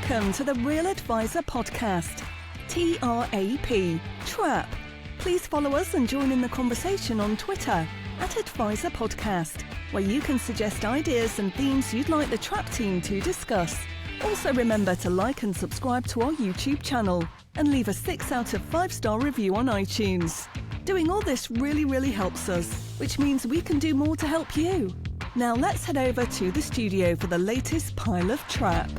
Welcome to the Real Advisor Podcast. TRAP, TRAP. Please follow us and join in the conversation on Twitter @Advisor Podcast, where you can suggest ideas and themes you'd like the TRAP team to discuss. Also remember to like and subscribe to our YouTube channel and leave a 6 out of 5-star review on iTunes. Doing all this really helps us, which means we can do more to help you. Now let's head over to the studio for the latest pile of TRAP.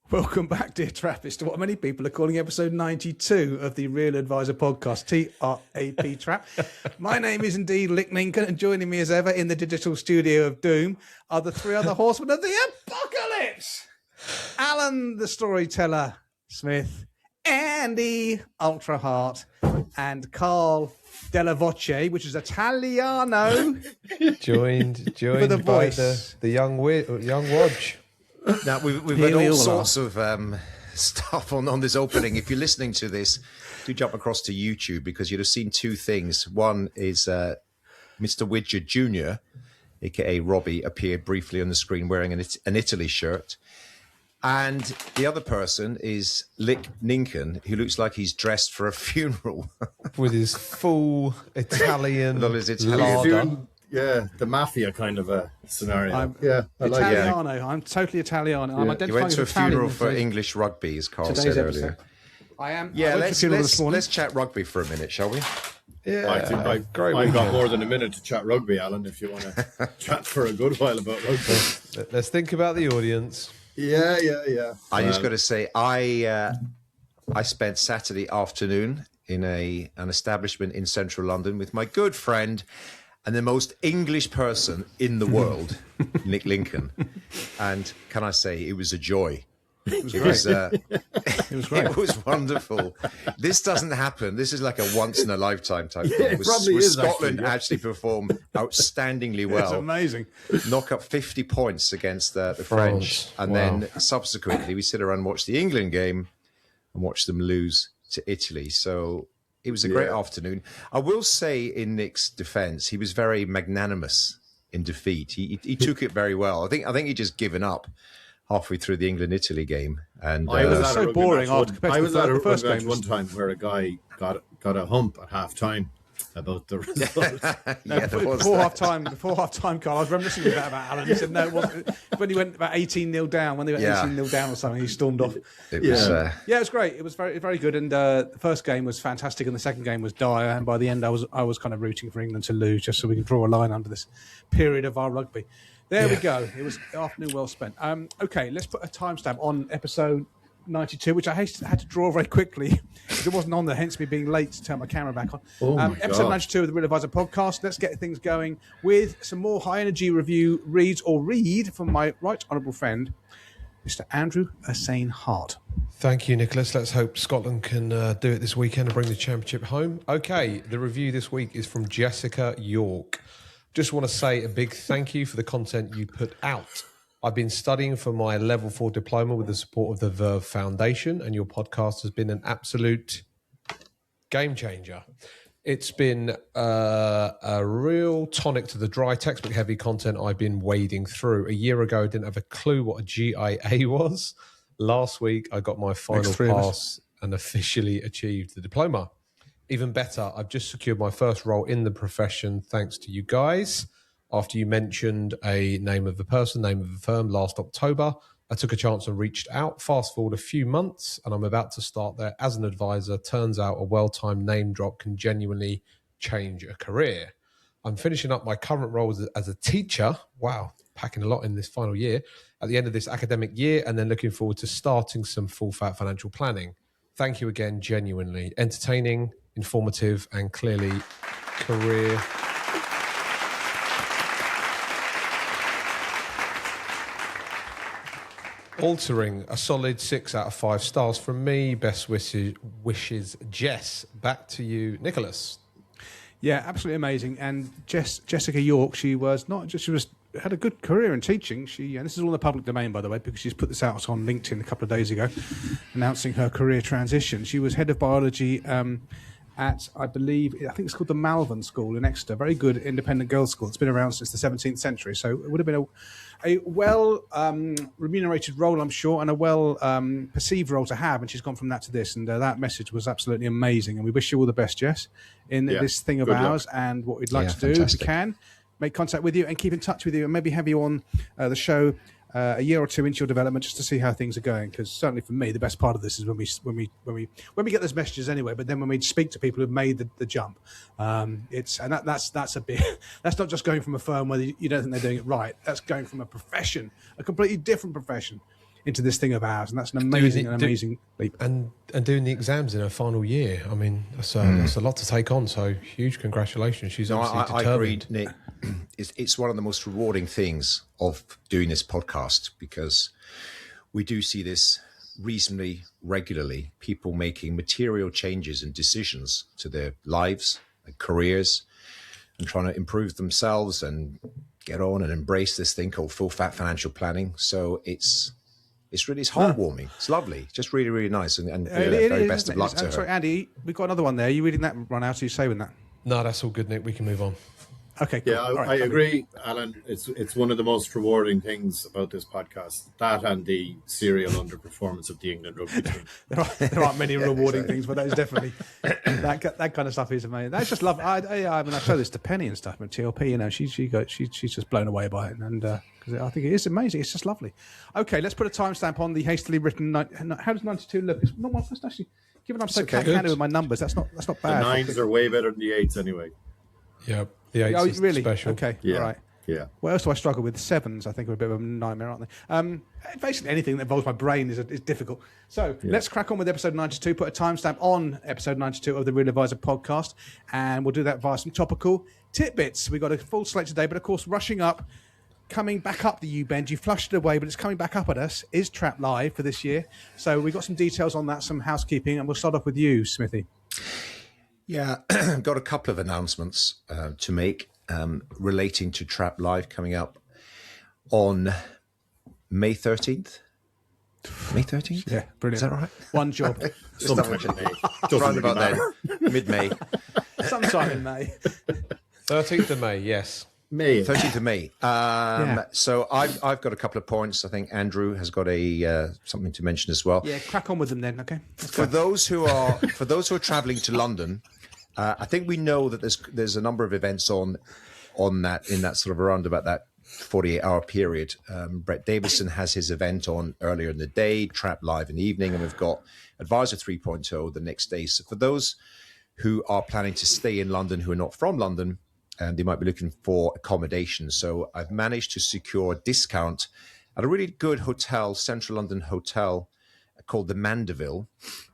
Welcome back, dear Trappists, to what many people are calling episode 92 of the Real Advisor Podcast, TRAP Trap. My name is indeed Lick Lincoln, and joining me as ever in the digital studio of doom are the three other horsemen of the apocalypse. Alan, the storyteller Smith, Andy Ultra Heart, and Carl Della Voce, which is Italiano. joined with a by voice. the young Wodge. Now, we've had all sorts of stuff on this opening. If you're listening to this, do jump across to YouTube because you'd have seen two things. One is Mr. Widger Jr., a.k.a. Robbie, appeared briefly on the screen wearing an Italy shirt. And the other person is Lick Lincoln, who looks like he's dressed for a funeral. With his full Italian larder. Yeah, the mafia kind of a scenario. I'm Italiano. I'm totally Italiano. I'm You identifying went to a as Italian funeral for in English rugby, as Carl today's said episode. earlier. I am. Yeah, I went to a funeral this morning. let's chat rugby for a minute, shall we? Yeah, I think I've got more than a minute to chat rugby, Alan, if you want to chat for a good while about rugby. Let's think about the audience. Yeah. I just got to say, I spent Saturday afternoon in an establishment in central London with my good friend and the most English person in the world, Nick Lincoln. And can I say, it was a joy. It was great. It was great. It was wonderful. This doesn't happen. This is like a once in a lifetime type thing. it probably is, Scotland actually, performed outstandingly well. It's amazing. Knock up 50 points against the French. And then subsequently we sit around and watch the England game and watch them lose to Italy. So it was a great afternoon. I will say in Nick's defense, he was very magnanimous in defeat. He took it very well. I think he'd just given up halfway through the England-Italy game. And I was so boring after I was at a first rugby match game. one time where a guy got a hump at half time about the result. Before half time, Carl, I was reminiscing with that about Alan. He said, no, it wasn't. When he went about 18-0 down, when they went 18-0 down or something, he stormed off. It was, it was great. It was very good. And the first game was fantastic, and the second game was dire. And by the end, I was kind of rooting for England to lose, just so we can draw a line under this period of our rugby. There we go. It was an afternoon well spent. Okay, let's put a timestamp on episode 92, which I had to draw very quickly. It wasn't on there, hence me being late to turn my camera back on. Episode 92 of the Real Advisor Podcast. Let's get things going with some more high-energy review read from my right honourable friend, Mr. Andrew Usain Hart. Thank you, Nicholas. Let's hope Scotland can do it this weekend and bring the championship home. Okay, the review this week is from Jessica York. Just want to say a big thank you for the content you put out. I've been studying for my level 4 diploma with the support of the Verve Foundation, and your podcast has been an absolute game changer. It's been a real tonic to the dry textbook heavy content I've been wading through. A year ago, I didn't have a clue what a GIA was. Last week, I got my final pass and officially achieved the diploma. Even better, I've just secured my first role in the profession thanks to you guys. After you mentioned a name of the person, name of the firm last October, I took a chance and reached out. Fast forward a few months, and I'm about to start there as an advisor. Turns out a well-timed name drop can genuinely change a career. I'm finishing up my current role as a teacher. Wow, packing a lot in this final year. At the end of this academic year, and then looking forward to starting some full-fat financial planning. Thank you again, genuinely. Entertaining, informative, and clearly career altering. A solid 6 out of 5 stars from me. Best wishes, Jess. Back to you, Nicholas. Yeah, absolutely amazing. And Jessica York, she had a good career in teaching. And this is all in the public domain, by the way, because she's put this out on LinkedIn a couple of days ago, announcing her career transition. She was head of biology at, I think it's called the Malvern School in Exeter. Very good independent girls' school. It's been around since the 17th century, so it would have been a well remunerated role, I'm sure, and a well perceived role to have. And she's gone from that to this, and that message was absolutely amazing. And we wish you all the best, Jess, in this thing of ours. And what we'd like to do, if we can, make contact with you and keep in touch with you, and maybe have you on the show a year or two into your development, just to see how things are going. Because certainly for me, the best part of this is when we get those messages anyway. But then when we speak to people who've made the jump, that's a bit. That's not just going from a firm where you don't think they're doing it right. That's going from a profession, a completely different profession, into this thing of ours, and that's an amazing leap. And doing the exams in her final year, I mean, that's a lot to take on. So huge congratulations. She's obviously determined. I agree, Nick. It's one of the most rewarding things of doing this podcast, because we do see this reasonably regularly, people making material changes and decisions to their lives and careers and trying to improve themselves and get on and embrace this thing called full fat financial planning. So it's heartwarming. It's lovely. It's just really, really nice. And very best of luck to her. Sorry, Andy, we've got another one there. Are you reading that run out? Are you saving that? No, that's all good, Nick. We can move on. Okay, cool. Yeah, I agree, Alan. It's one of the most rewarding things about this podcast. That and the serial underperformance of the England rugby team. there aren't many rewarding things, but that is definitely that kind of stuff is amazing. That's just love. I mean, I show this to Penny and stuff, but TLP, you know, she's just blown away by it, and because I think it is amazing. It's just lovely. Okay, let's put a timestamp on the hastily written. How does 92 look? It's not my first actually. Given I'm so cack-handed with my numbers, that's not bad. The 9s are way better than the 8s anyway. Yeah. The 8s is really special. Okay, yeah. All right. Yeah. What else do I struggle with? 7s, I think, are a bit of a nightmare, aren't they? Basically, anything that involves my brain is difficult. So let's crack on with episode 92. Put a timestamp on episode 92 of the Real Advisor podcast, and we'll do that via some topical tidbits. We've got a full slate today, but of course, rushing up, coming back up the U-bend. You flushed it away, but it's coming back up at us, is Trap Live for this year. So we've got some details on that, some housekeeping, and we'll start off with you, Smithy. Yeah, got a couple of announcements to make relating to Trap Live coming up on May 13th. May 13th? Yeah, brilliant. Is that right? One job. Round about then, mid-May. Sometime in May. 13th of May, yes. May. 13th of May. So I've got a couple of points. I think Andrew has got something to mention as well. Yeah, crack on with them then, okay? For those who are travelling to London, I think we know that there's a number of events on that, in that sort of around about that 48-hour period. Brett Davison has his event on earlier in the day, Trap Live in the evening, and we've got Advisor 3.0 the next day. So for those who are planning to stay in London, who are not from London, and they might be looking for accommodation. So I've managed to secure a discount at a really good hotel, central London hotel called the Mandeville.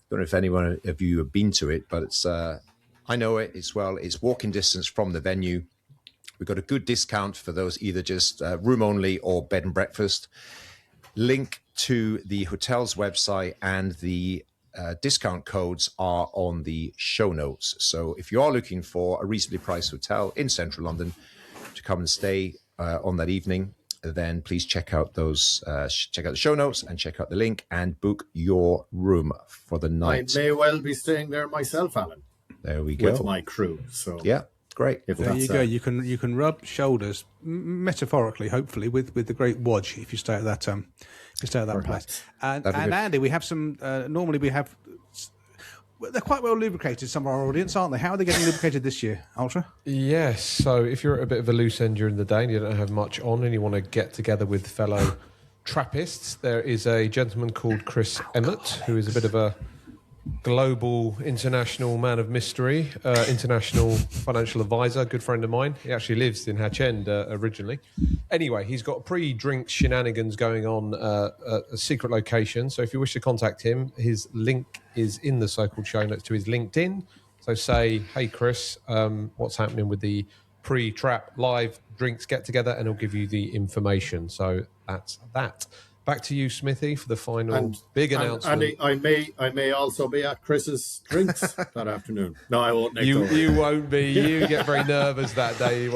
Don't know if anyone of you have been to it, but it's I know it as well. It's walking distance from the venue. We've got a good discount for those either just room only or bed and breakfast. Link to the hotel's website and the discount codes are on the show notes. So if you are looking for a reasonably priced hotel in central London to come and stay on that evening, then please check out the show notes and check out the link and book your room for the night. I may well be staying there myself, Alan. There we go. With my crew. So yeah, great. There you go. You can rub shoulders, metaphorically, hopefully, with the great Wodge if you stay at that place. And Andy, we have some. Normally, we have. They're quite well lubricated. Some of our audience, aren't they? How are they getting lubricated this year, Ultra? Yes. So if you're at a bit of a loose end during the day and you don't have much on, and you want to get together with fellow Trappists, there is a gentleman called Chris Emmett, who is a bit of a global international man of mystery, international financial advisor, good friend of mine. He actually lives in Hatchend originally. Anyway, he's got pre-drink shenanigans going on at a secret location. So if you wish to contact him, his link is in the so-called show notes to his LinkedIn. So say, hey, Chris, what's happening with the pre-Trap Live drinks get-together, and he'll give you the information. So that's that. Back to you, Smithy, for the final big announcement. And I may also be at Chris's drinks that afternoon. No, I won't. You won't be. You get very nervous that day,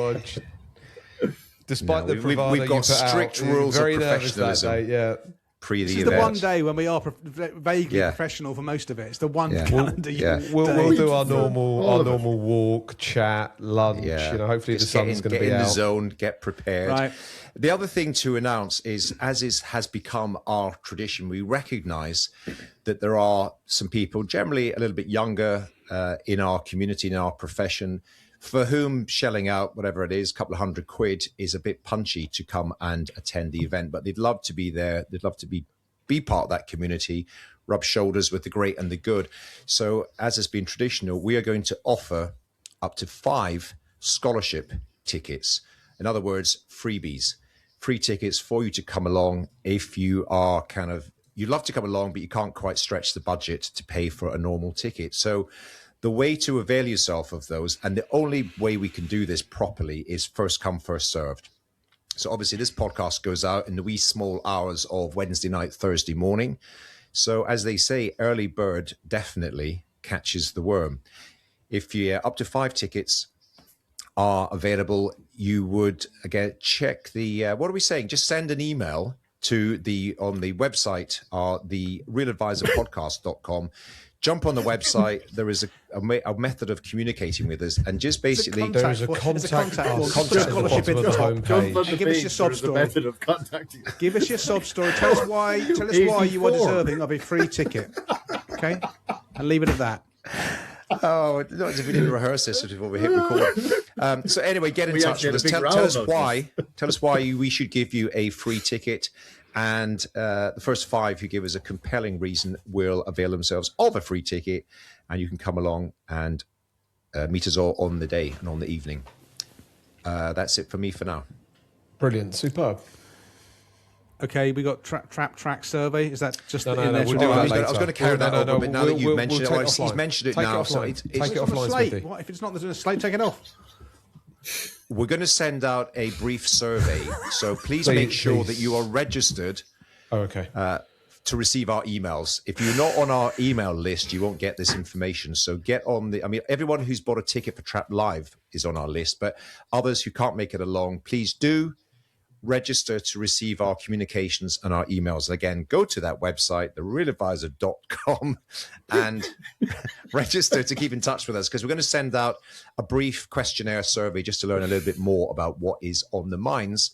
Despite the bravado we've got you put strict out, rules very of nervous that professionalism. day. Yeah. pre the This is event. the one day when we are vaguely professional for most of it. It's the one calendar. We'll do our normal walk, chat, lunch. Hopefully just the sun's going to be get in out. the zone, get prepared. Right. The other thing to announce is, has become our tradition, we recognise that there are some people, generally a little bit younger in our community, in our profession, for whom shelling out whatever it is, a couple of £100 is a bit punchy to come and attend the event, but they'd love to be there. They'd love to be part of that community, rub shoulders with the great and the good. So as has been traditional, we are going to offer up to 5 scholarship tickets. In other words, freebies, free tickets for you to come along if you are you'd love to come along, but you can't quite stretch the budget to pay for a normal ticket. So the way to avail yourself of those, and the only way we can do this properly, is first come, first served. So obviously this podcast goes out in the wee small hours of Wednesday night, Thursday morning. So as they say, early bird definitely catches the worm. If you up to 5 tickets are available, you would again check the, what are we saying? Just send an email to on the website, the realadvisorpodcast.com. Jump on the website. There is a method of communicating with us, and just basically there is a contact scholarship in the homepage. Give us your sob story. Method of contacting. Give us your sob story. Tell us why you are deserving of a free ticket. Okay, and leave it at that. Oh, not as if we didn't rehearse this before we hit record. So anyway, get in touch with us. Tell us why. Tell us why we should give you a free ticket. And the first 5 who give us a compelling reason will avail themselves of a free ticket, and you can come along and meet us all on the day and on the evening. That's it for me for now. Brilliant, superb. Okay, we got track survey. Is that just No, in there? we'll do that later. I was going to carry that over, but now that you've mentioned it, he's mentioned it now. So take it offline, Smithy. What if it's not the slate? Take it off. We're going to send out a brief survey, so please make sure that you are registered to receive our emails. If you're not on our email list, you won't get this information. So get on everyone who's bought a ticket for Trap Live is on our list, but others who can't make it along, please do register to receive our communications and our emails. Again, go to that website, therealadvisor.com, and register to keep in touch with us, because we're going to send out a brief questionnaire survey just to learn a little bit more about what is on the minds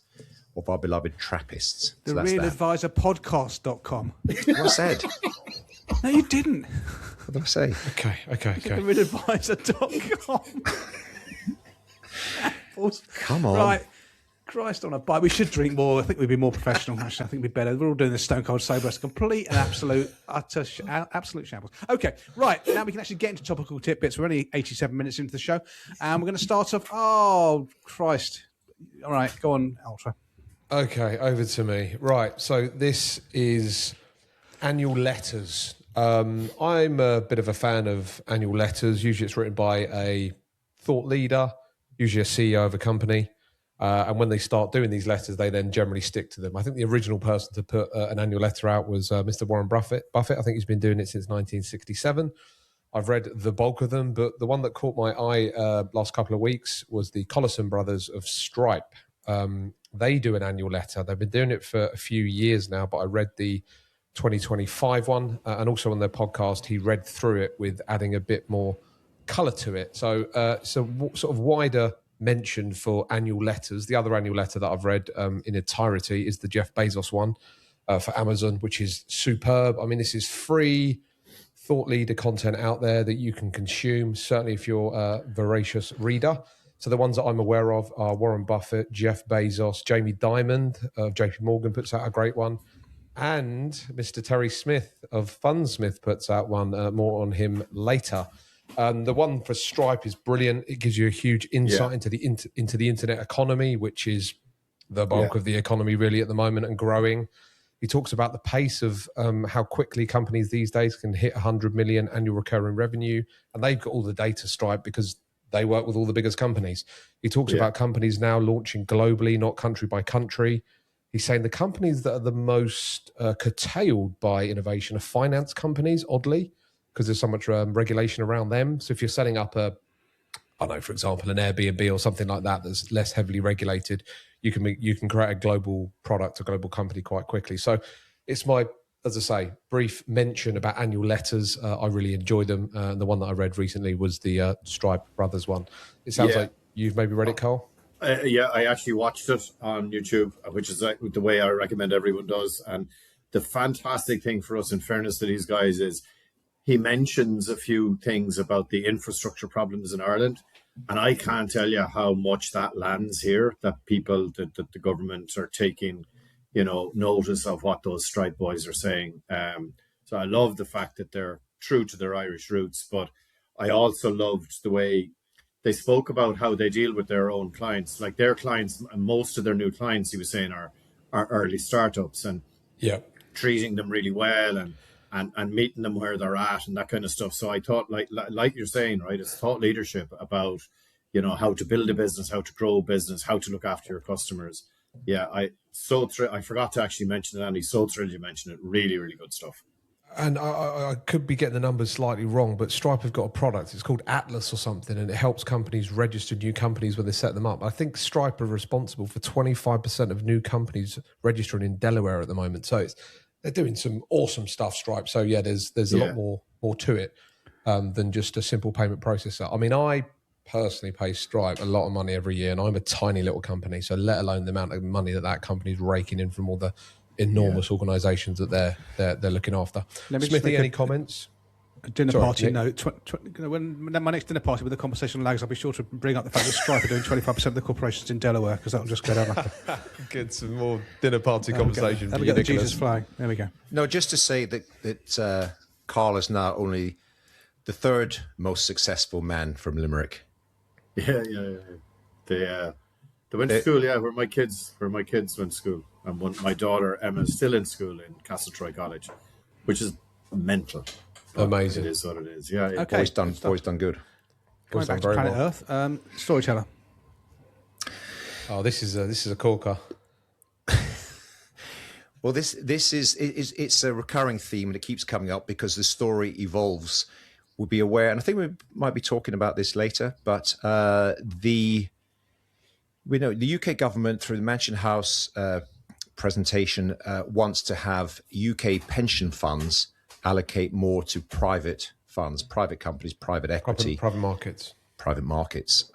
of our beloved Trappists. So therealadvisorpodcast.com. What I said. No, you didn't. What did I say? Okay. Therealadvisor.com. Come on. Right. Christ on a bike. We should drink more. I think we'd be more professional. Actually, I think we'd be better. We're all doing this stone cold sober. It's complete and absolute shambles. Okay, right. Now we can actually get into topical tidbits. We're only 87 minutes into the show. And we're going to start off. Oh, Christ. All right, go on, Ultra. Okay, over to me. Right, so this is annual letters. I'm a bit of a fan of annual letters. Usually it's written by a thought leader, usually a CEO of a company. And when they start doing these letters, they then generally stick to them. I think the original person to put an annual letter out was Mr. Warren Buffett. I think he's been doing it since 1967. I've read the bulk of them, but the one that caught my eye last couple of weeks was the Collison brothers of Stripe. They do an annual letter. They've been doing it for a few years now, but I read the 2025 one, and also on their podcast, he read through it with adding a bit more colour to it. So sort of wider mention for annual letters. The other annual letter that I've read in entirety is the Jeff Bezos one for Amazon, which is superb. I mean, this is free thought leader content out there that you can consume, certainly if you're a voracious reader. So the ones that I'm aware of are Warren Buffett, Jeff Bezos, Jamie Dimon of JP Morgan puts out a great one, and Mr. Terry Smith of Fundsmith puts out one. More on him later. The one for Stripe is brilliant. It gives you a huge insight into the internet economy, which is the bulk of the economy really at the moment and growing. He talks about the pace of how quickly companies these days can hit 100 million annual recurring revenue, and they've got all the data, Stripe, because they work with all the biggest companies. He talks about companies now launching globally, not country by country. He's saying the companies that are the most curtailed by innovation are finance companies, oddly, because there's so much regulation around them. So if you're setting up for example, an Airbnb or something like that that's less heavily regulated, you can create a global product, a global company quite quickly. So it's my, as I say, brief mention about annual letters. I really enjoy them. The one that I read recently was the Stripe Brothers one. It sounds like you've maybe read it, Carl. Yeah, I actually watched it on YouTube, which is the way I recommend everyone does. And the fantastic thing for us, in fairness to these guys, is he mentions a few things about the infrastructure problems in Ireland. And I can't tell you how much that lands here, that people, that the government are taking, notice of what those Stripe boys are saying. So I love the fact that they're true to their Irish roots, but I also loved the way they spoke about how they deal with their own clients. Like their clients, and most of their new clients, he was saying, are early startups, and treating them really well and meeting them where they're at and that kind of stuff. So I thought, like you're saying, right, it's thought leadership about, how to build a business, how to grow a business, how to look after your customers. Yeah, I forgot to actually mention it, Andy. So thrilled you mentioned it. Really, really good stuff. And I could be getting the numbers slightly wrong, but Stripe have got a product. It's called Atlas or something, and it helps companies register new companies when they set them up. I think Stripe are responsible for 25% of new companies registering in Delaware at the moment. So they're doing some awesome stuff, Stripe. So yeah, there's a lot more to it than just a simple payment processor. I mean, I personally pay Stripe a lot of money every year, and I'm a tiny little company. So let alone the amount of money that company's raking in from all the enormous organisations that they're looking after. Smithy, any comments? A dinner party note. When my next dinner party with the conversation lags, I'll be sure to bring up the fact that Stripe are doing 25% of the corporations in Delaware, because that'll just go down like Get some more dinner party conversation. Let me get the Jesus flag. There we go. No, just to say that Carl is now only the third most successful man from Limerick. Yeah. They went to school, where my kids went to school. And my daughter Emma is still in school in Castletroy College, which is mental. Amazing. It is what it is. Yeah. Okay. Boys done good. Going back to Planet Earth. Storyteller. Oh, this is a corker. Well, this is it's a recurring theme, and it keeps coming up because the story evolves. We'll be aware, and I think we might be talking about this later, but we know the UK government, through the Mansion House presentation, wants to have UK pension funds allocate more to private funds, private companies, private equity. Private markets. Private markets.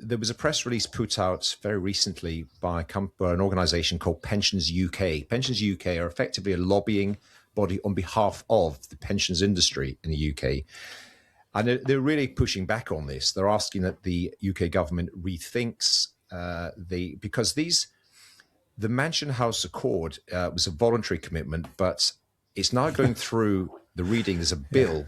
There was a press release put out very recently by an organisation called Pensions UK. Pensions UK are effectively a lobbying body on behalf of the pensions industry in the UK. And they're really pushing back on this. They're asking that the UK government rethinks because the Mansion House Accord was a voluntary commitment, but it's now going through the reading as a bill,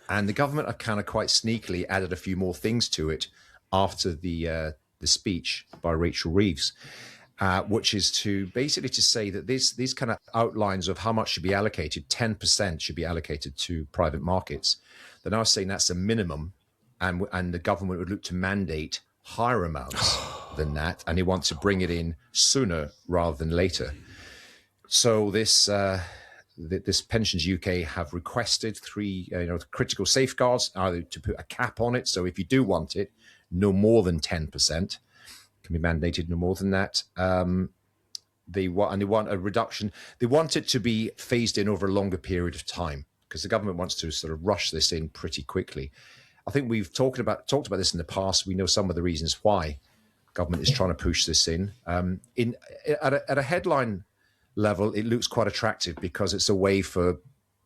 and the government have kind of quite sneakily added a few more things to it after the speech by Rachel Reeves, which is to basically to say that these kind of outlines of how much should be allocated, 10% should be allocated to private markets. They're now saying that's a minimum, and the government would look to mandate higher amounts than that, and they want to bring it in sooner rather than later. So this Pensions UK have requested three critical safeguards, either to put a cap on it, so if you do want it, no more than 10%, can be mandated no more than that. They want a reduction. They want it to be phased in over a longer period of time, because the government wants to sort of rush this in pretty quickly. I think we've talked about this in the past. We know some of the reasons why government is trying to push this in. At a headline level, it looks quite attractive because it's a way for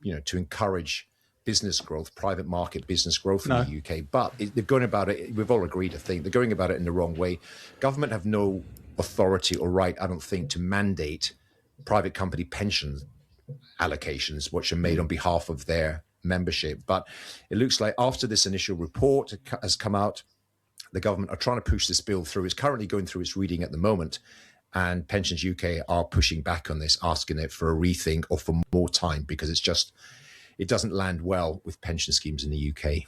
to encourage business growth, private market business growth in the UK. But they're going about it. We've all agreed, I think, they're going about it in the wrong way. Government have no authority or right, I don't think, to mandate private company pension allocations, which are made on behalf of their membership. But it looks like after this initial report has come out, the government are trying to push this bill through. It's currently going through its reading at the moment, and Pensions UK are pushing back on this, asking it for a rethink or for more time, because it doesn't land well with pension schemes in the UK.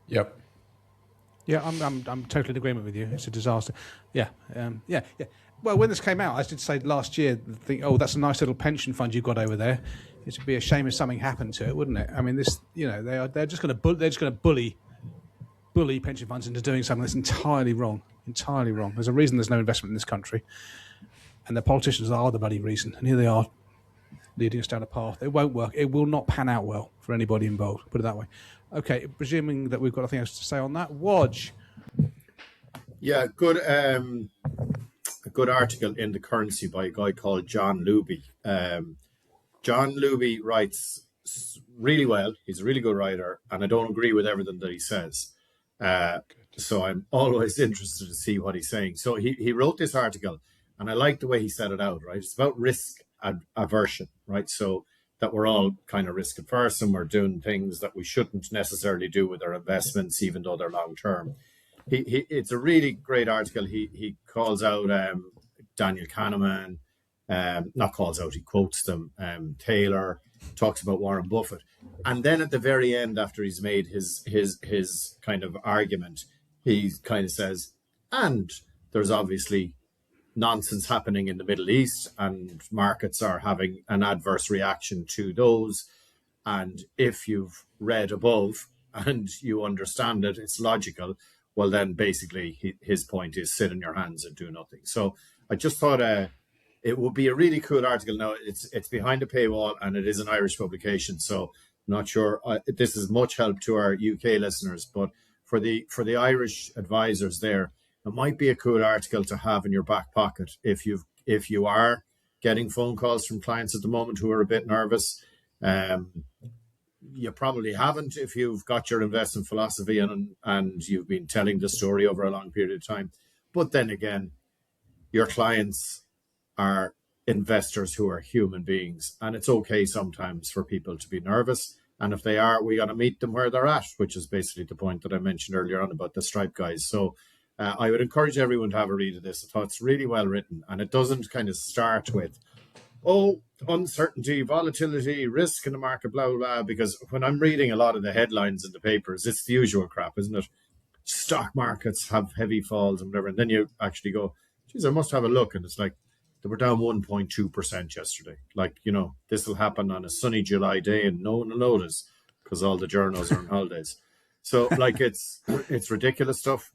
Yep. Yeah, I'm totally in agreement with you. It's a disaster. Yeah. Well, when this came out, I did say last year, that's a nice little pension fund you've got over there. It would be a shame if something happened to it, wouldn't it? I mean, they're just going to bully pension funds into doing something that's entirely wrong. Entirely wrong. There's a reason there's no investment in this country, and the politicians are the bloody reason. And here they are, leading us down a path. It won't work. It will not pan out well for anybody involved. Put it that way. Okay, presuming that we've got nothing else to say on that, Wodge. Yeah, good. A good article in The Currency by a guy called John Luby. John Luby writes really well. He's a really good writer, and I don't agree with everything that he says. So I'm always interested to see what he's saying. So he wrote this article, and I like the way he set it out, right? It's about risk aversion, right? So that we're all kind of risk averse and we're doing things that we shouldn't necessarily do with our investments, even though they're long term. It's a really great article. He calls out Daniel Kahneman, he quotes them. Taylor talks about Warren Buffett, and then at the very end, after he's made his kind of argument, he kind of says, and there's obviously nonsense happening in the Middle East, and markets are having an adverse reaction to those. And if you've read above and you understand it, it's logical. Well, then basically his point is sit in your hands and do nothing. So I just thought it would be a really cool article. Now, it's behind a paywall and it is an Irish publication, so I'm not sure this is much help to our UK listeners, but for the Irish advisors there, it might be a cool article to have in your back pocket if you are getting phone calls from clients at the moment who are a bit nervous. You probably haven't if you've got your investment philosophy and you've been telling the story over a long period of time. But then again, your clients are investors who are human beings, and it's okay sometimes for people to be nervous. And if they are, we got to meet them where they're at, which is basically the point that I mentioned earlier on about the Stripe guys. So I would encourage everyone to have a read of this. I thought it's really well written, and it doesn't kind of start with, uncertainty, volatility, risk in the market, blah, blah, blah. Because when I'm reading a lot of the headlines in the papers, it's the usual crap, isn't it? Stock markets have heavy falls and whatever. And then you actually go, geez, I must have a look. And it's like, they were down 1.2% yesterday. Like, this will happen on a sunny July day and no one will notice because all the journals are on holidays. So, like, it's ridiculous stuff.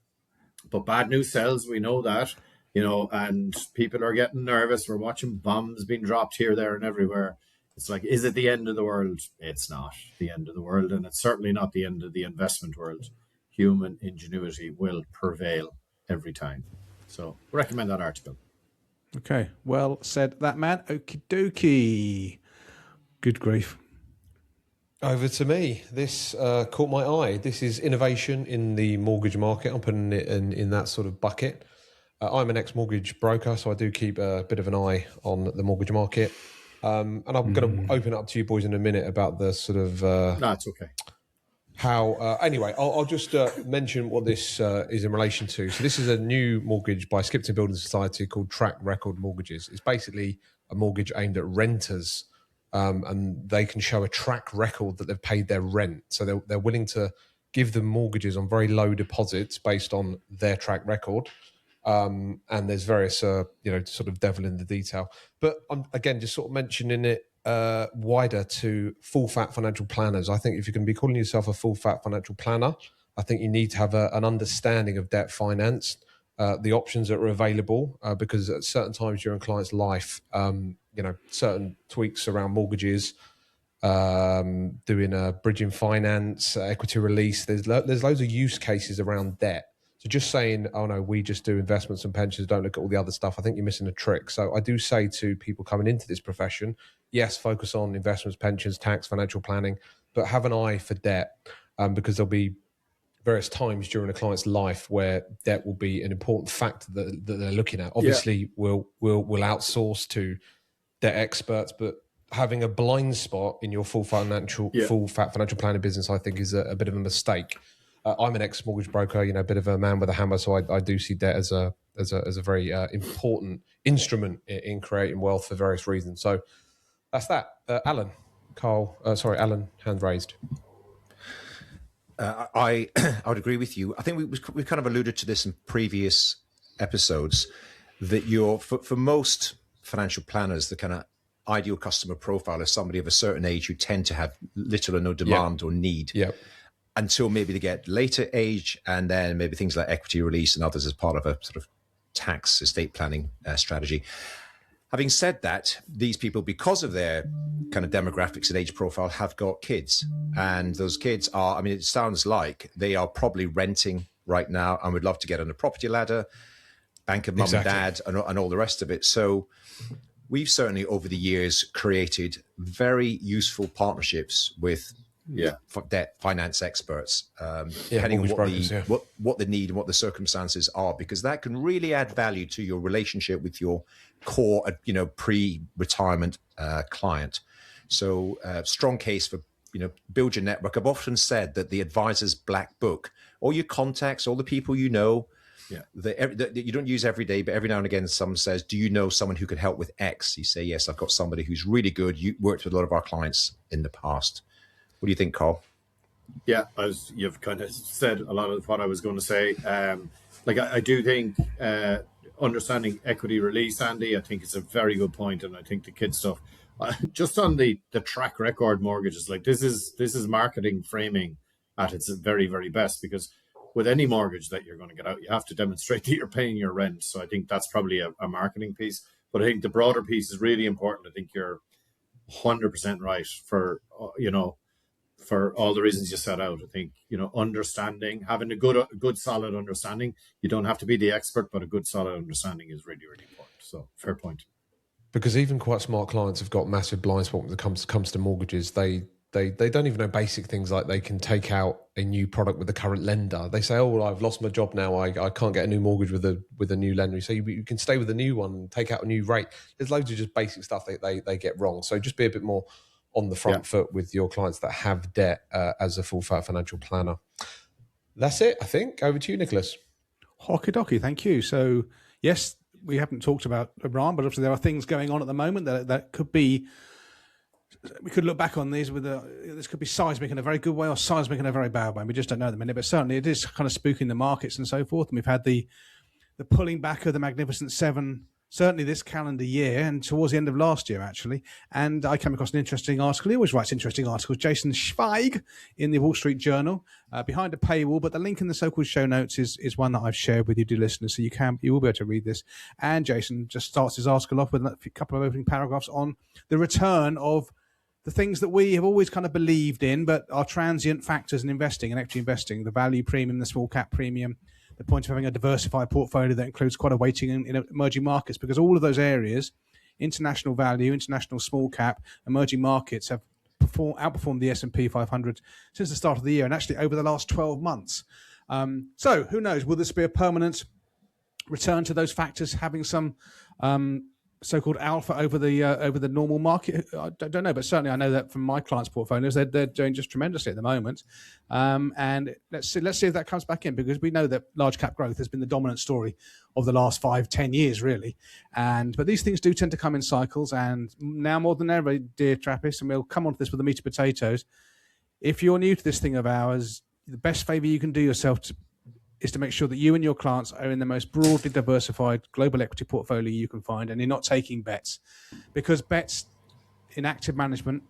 But bad news sells, we know that. And people are getting nervous. We're watching bombs being dropped here, there, and everywhere. It's like, is it the end of the world? It's not the end of the world, and it's certainly not the end of the investment world. Human ingenuity will prevail every time. So, recommend that article. Okay, well said, that man. Okie dokie. Good grief. Over to me. This caught my eye. This is innovation in the mortgage market. I'm putting it in that sort of bucket. I'm an ex-mortgage broker, so I do keep a bit of an eye on the mortgage market. And I'm going to open up to you boys in a minute about the sort of... No, it's okay. How... anyway, I'll just mention what this is in relation to. So this is a new mortgage by Skipton Building Society called Track Record Mortgages. It's basically a mortgage aimed at renters, and they can show a track record that they've paid their rent. So they're willing to give them mortgages on very low deposits based on their track record. And there's various, sort of devil in the detail. But I'm, again, just sort of mentioning it wider to full-fat financial planners. I think if you're going to be calling yourself a full-fat financial planner, I think you need to have an understanding of debt finance, the options that are available, because at certain times during a client's life, certain tweaks around mortgages, doing a bridging finance, equity release. There's loads of use cases around debt. So just saying, oh no, we just do investments and pensions, don't look at all the other stuff, I think you're missing a trick. So I do say to people coming into this profession, yes, focus on investments, pensions, tax, financial planning, but have an eye for debt, because there'll be various times during a client's life where debt will be an important factor that they're looking at. Obviously, we'll outsource to debt experts, but having a blind spot in your full fat financial planning business, I think, is a bit of a mistake. I'm an ex-mortgage broker, a bit of a man with a hammer, so I do see debt as a very important instrument in creating wealth for various reasons. So that's that. Alan, hand raised. I would agree with you. I think we've kind of alluded to this in previous episodes that for most financial planners, the kind of ideal customer profile is somebody of a certain age who tend to have little or no demand or need. Yeah. until maybe they get later age, and then maybe things like equity release and others as part of a sort of tax estate planning strategy. Having said that, these people, because of their kind of demographics and age profile, have got kids. And those kids are, I mean, it sounds like they are probably renting right now and would love to get on the property ladder, bank of mum and dad, and all the rest of it. So we've certainly over the years created very useful partnerships with debt finance experts, depending on what the need and what the circumstances are, because that can really add value to your relationship with your core, pre-retirement client. So strong case for, build your network. I've often said that the advisor's black book, all your contacts, all the people you know, that you don't use every day, but every now and again, someone says, do you know someone who could help with X? You say, yes, I've got somebody who's really good. You worked with a lot of our clients in the past. What do you think, Carl? Yeah, as you've kind of said a lot of what I was going to say. I do think understanding equity release, Andy, I think it's a very good point, and I think the kid stuff, just on the track record mortgages, like this is marketing framing at its very, very best, because with any mortgage that you're going to get out, you have to demonstrate that you're paying your rent. So I think that's probably a marketing piece, but I think the broader piece is really important. I think you're 100% right for for all the reasons you set out. I think, understanding, having a good solid understanding. You don't have to be the expert, but a good solid understanding is really, really important. So fair point. Because even quite smart clients have got massive blind spot when it comes to mortgages. They don't even know basic things like they can take out a new product with the current lender. They say, oh, well, I've lost my job now. I can't get a new mortgage with a new lender. You say you can stay with the new one and take out a new rate. There's loads of just basic stuff they get wrong. So just be a bit more on the front foot with your clients that have debt as a full fat financial planner. That's it, I think. Over to you, Nicholas. Hockey dokie, thank you. So, yes, we haven't talked about Iran, but obviously there are things going on at the moment that could be, we could look back on these with this could be seismic in a very good way or seismic in a very bad way. We just don't know at the minute, but certainly it is kind of spooking the markets and so forth. And we've had the pulling back of the Magnificent Seven, certainly this calendar year and towards the end of last year, actually. And I came across an interesting article. He always writes interesting articles. Jason Schweig in the Wall Street Journal, behind a paywall, but the link in the so-called show notes is one that I've shared with you, dear listeners, so you will be able to read this. And Jason just starts his article off with a couple of opening paragraphs on the return of the things that we have always kind of believed in, but are transient factors in investing and equity investing, the value premium, the small cap premium, the point of having a diversified portfolio that includes quite a weighting in emerging markets, because all of those areas, international value, international small cap, emerging markets, have outperformed the S&P 500 since the start of the year and actually over the last 12 months. So who knows, will this be a permanent return to those factors having some so-called alpha over the normal market? I don't know, but certainly I know that from my clients' portfolios, they're doing just tremendously at the moment. And let's see if that comes back in, because we know that large cap growth has been the dominant story of the last 5-10 years, really. But these things do tend to come in cycles, and now more than ever, dear Trappists, and we'll come on to this with the meat and potatoes. If you're new to this thing of ours, the best favor you can do yourself is to make sure that you and your clients are in the most broadly diversified global equity portfolio you can find, and you're not taking bets, because bets in active management,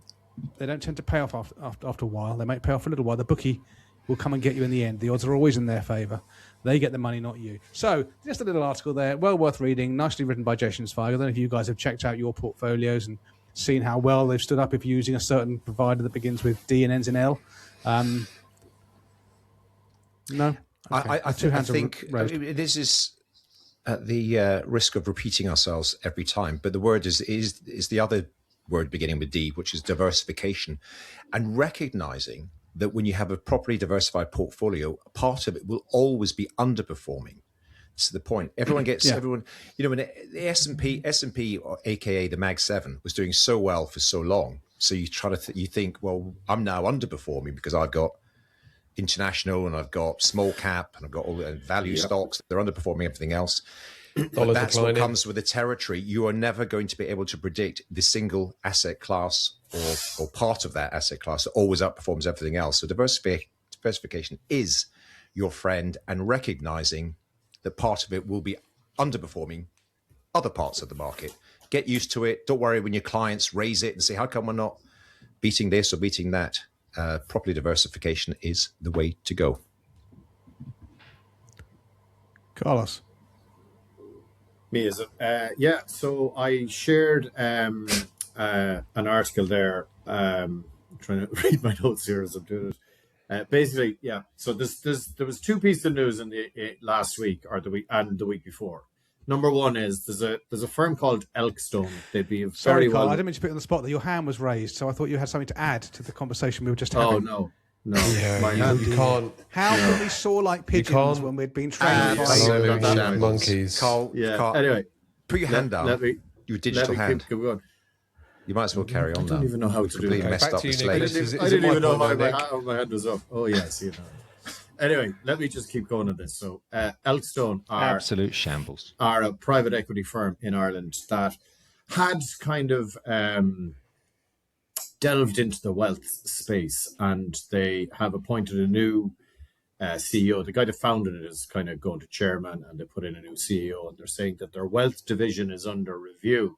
they don't tend to pay off after a while. They might pay off for a little while. The bookie will come and get you in the end. The odds are always in their favor. They get the money, not you. So just a little article there, well worth reading, nicely written by Jason Zweig. I don't know if you guys have checked out your portfolios and seen how well they've stood up if you're using a certain provider that begins with D and ends in L. No? Okay. I think this is at the risk of repeating ourselves every time, but the word is the other word beginning with D, which is diversification, and recognizing that when you have a properly diversified portfolio, part of it will always be underperforming. To the point, everyone, when the S&P, or AKA the Mag 7, was doing so well for so long, so you you think, well, I'm now underperforming because I've got international and I've got small cap and I've got all the value stocks. They're underperforming everything else. But that's what comes with the territory. You are never going to be able to predict the single asset class or part of that asset class that always outperforms everything else. So diversification is your friend, and recognizing that part of it will be underperforming other parts of the market. Get used to it. Don't worry when your clients raise it and say, how come we're not beating this or beating that? properly diversification is the way to go. Carlos. Me, is it? Yeah, so I shared an article there. I'm trying to read my notes here as I'm doing it. Basically, yeah. So there was two pieces of news in the last week or the week before. Number one is there's a firm called Elkstone. They'd be very Sorry, Carl, well. I didn't mean to put you on the spot. That your hand was raised, so I thought you had something to add to the conversation we were just having. Oh no. Yeah, you can't. How can we soar like pigeons when we'd been trained by Absolute monkeys? Carl, Anyway, put your hand down. Your digital hand. Keep going. You might as well carry on now. I don't even know how to do it. Messed up the slate. I didn't even know how my hand was up. Oh yeah, I see it now. Anyway, let me just keep going on this. So, Elkstone are absolute shambles. Are a private equity firm in Ireland that had kind of delved into the wealth space, and they have appointed a new CEO. The guy that founded it is kind of going to chairman, and they put in a new CEO, and they're saying that their wealth division is under review.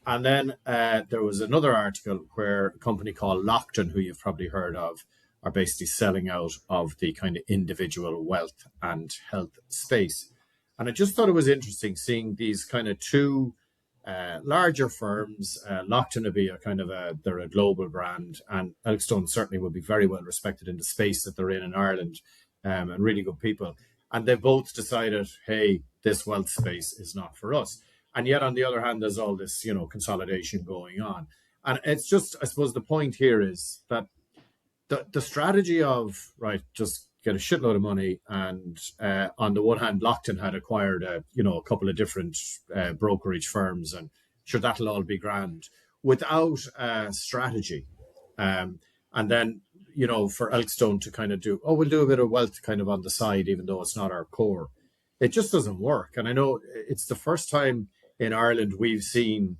And then there was another article where a company called Lockton, who you've probably heard of, are basically selling out of the kind of individual wealth and health space. And I just thought it was interesting seeing these kind of two larger firms. Lockton would be they're a global brand, and Elkstone certainly will be very well respected in the space that they're in Ireland, and really good people. And they've both decided, hey, this wealth space is not for us. And yet, on the other hand, there's all this, consolidation going on. And it's just, I suppose the point here is that the strategy of, right, just get a shitload of money. And on the one hand, Lockton had acquired, a couple of different brokerage firms, and sure, that'll all be grand without strategy. And then, for Elkstone to kind of do, we'll do a bit of wealth kind of on the side, even though it's not our core. It just doesn't work. And I know it's the first time in Ireland we've seen,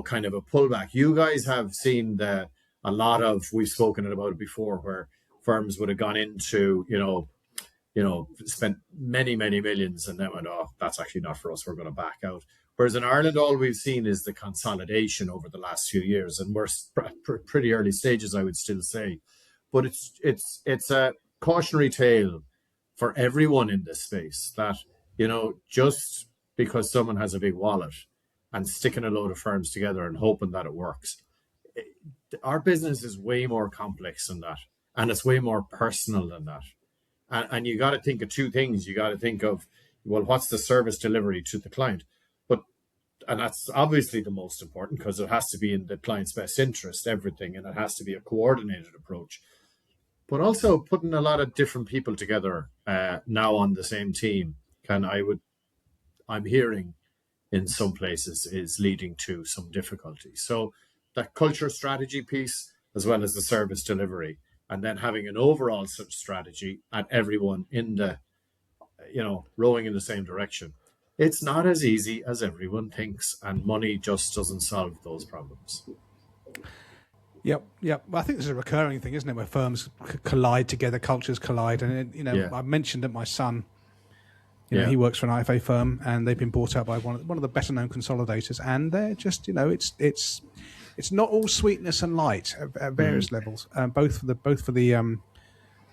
kind of a pullback. You guys have seen we've spoken about it before, where firms would have gone into, spent many, many millions and then went, that's actually not for us, we're going to back out. Whereas in Ireland, all we've seen is the consolidation over the last few years, and we're pretty early stages, I would still say. But it's a cautionary tale for everyone in this space that, just because someone has a big wallet and sticking a load of firms together and hoping that it works. Our business is way more complex than that, and it's way more personal than that. And you got to think of two things. You got to think of, well, what's the service delivery to the client? And that's obviously the most important, because it has to be in the client's best interest, everything, and it has to be a coordinated approach. But also putting a lot of different people together now on the same team I'm hearing in some places is leading to some difficulty. So that culture strategy piece, as well as the service delivery, and then having an overall strategy and everyone in the, rowing in the same direction. It's not as easy as everyone thinks, and money just doesn't solve those problems. Yep. Well, I think this is a recurring thing, isn't it, where firms collide together, cultures collide. And, I mentioned that my son, he works for an IFA firm, and they've been bought out by one of the better-known consolidators, and they're just, it's not all sweetness and light at various levels, both for the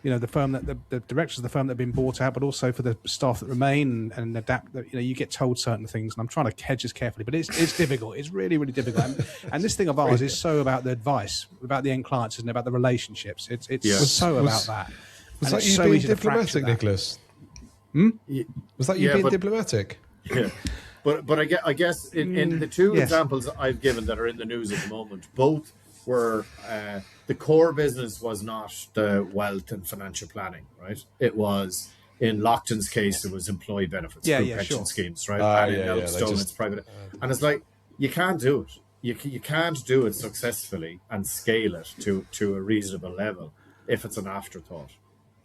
the firm that the directors of the firm that have been bought out, but also for the staff that remain and adapt. You get told certain things, and I'm trying to hedge this carefully, but it's difficult. It's really, really difficult. And this thing of ours is so about the advice, about the end clients, and about the relationships. It's so about that. Was that you being diplomatic, Nicholas? Was that you being diplomatic? Yeah. But I guess in the two examples I've given that are in the news at the moment, both were the core business was not the wealth and financial planning, right? It was, in Lockton's case, it was employee benefits, pension schemes, right? And in Elkstone, it's private. And it's like, you can't do it. You can't do it successfully and scale it to a reasonable level if it's an afterthought.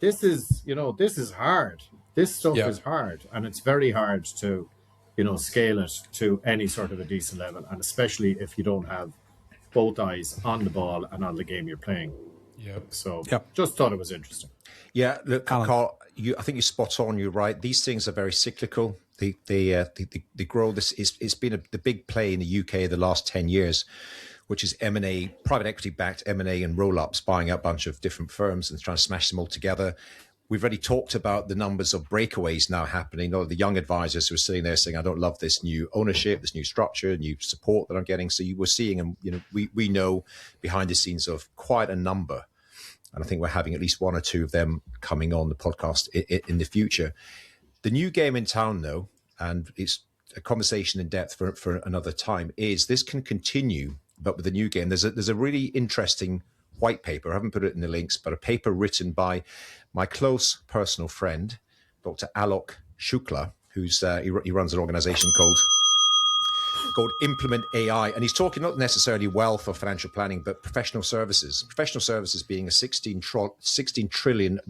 This is hard. This stuff is hard, and it's very hard to scale it to any sort of a decent level, and especially if you don't have both eyes on the ball and on the game you're playing. Just thought it was interesting. Yeah, look, Carl, I think you're spot on. You're right. These things are very cyclical. They grow. It's been the big play in the UK the last 10 years. which is M&A, private equity-backed M&A and roll-ups, buying up a bunch of different firms and trying to smash them all together. We've already talked about the numbers of breakaways now happening. All the young advisors who are sitting there saying, I don't love this new ownership, this new structure, new support that I'm getting. So you were seeing, and we know behind the scenes of quite a number. And I think we're having at least one or two of them coming on the podcast in the future. The new game in town, though, and it's a conversation in depth for another time, is this can continue, but with the new game, there's a really interesting white paper. I haven't put it in the links, but a paper written by my close personal friend, Dr. Alok Shukla, who's he runs an organization called Implement AI, and he's talking not necessarily wealth or financial planning, but professional services. Professional services being a $16 trillion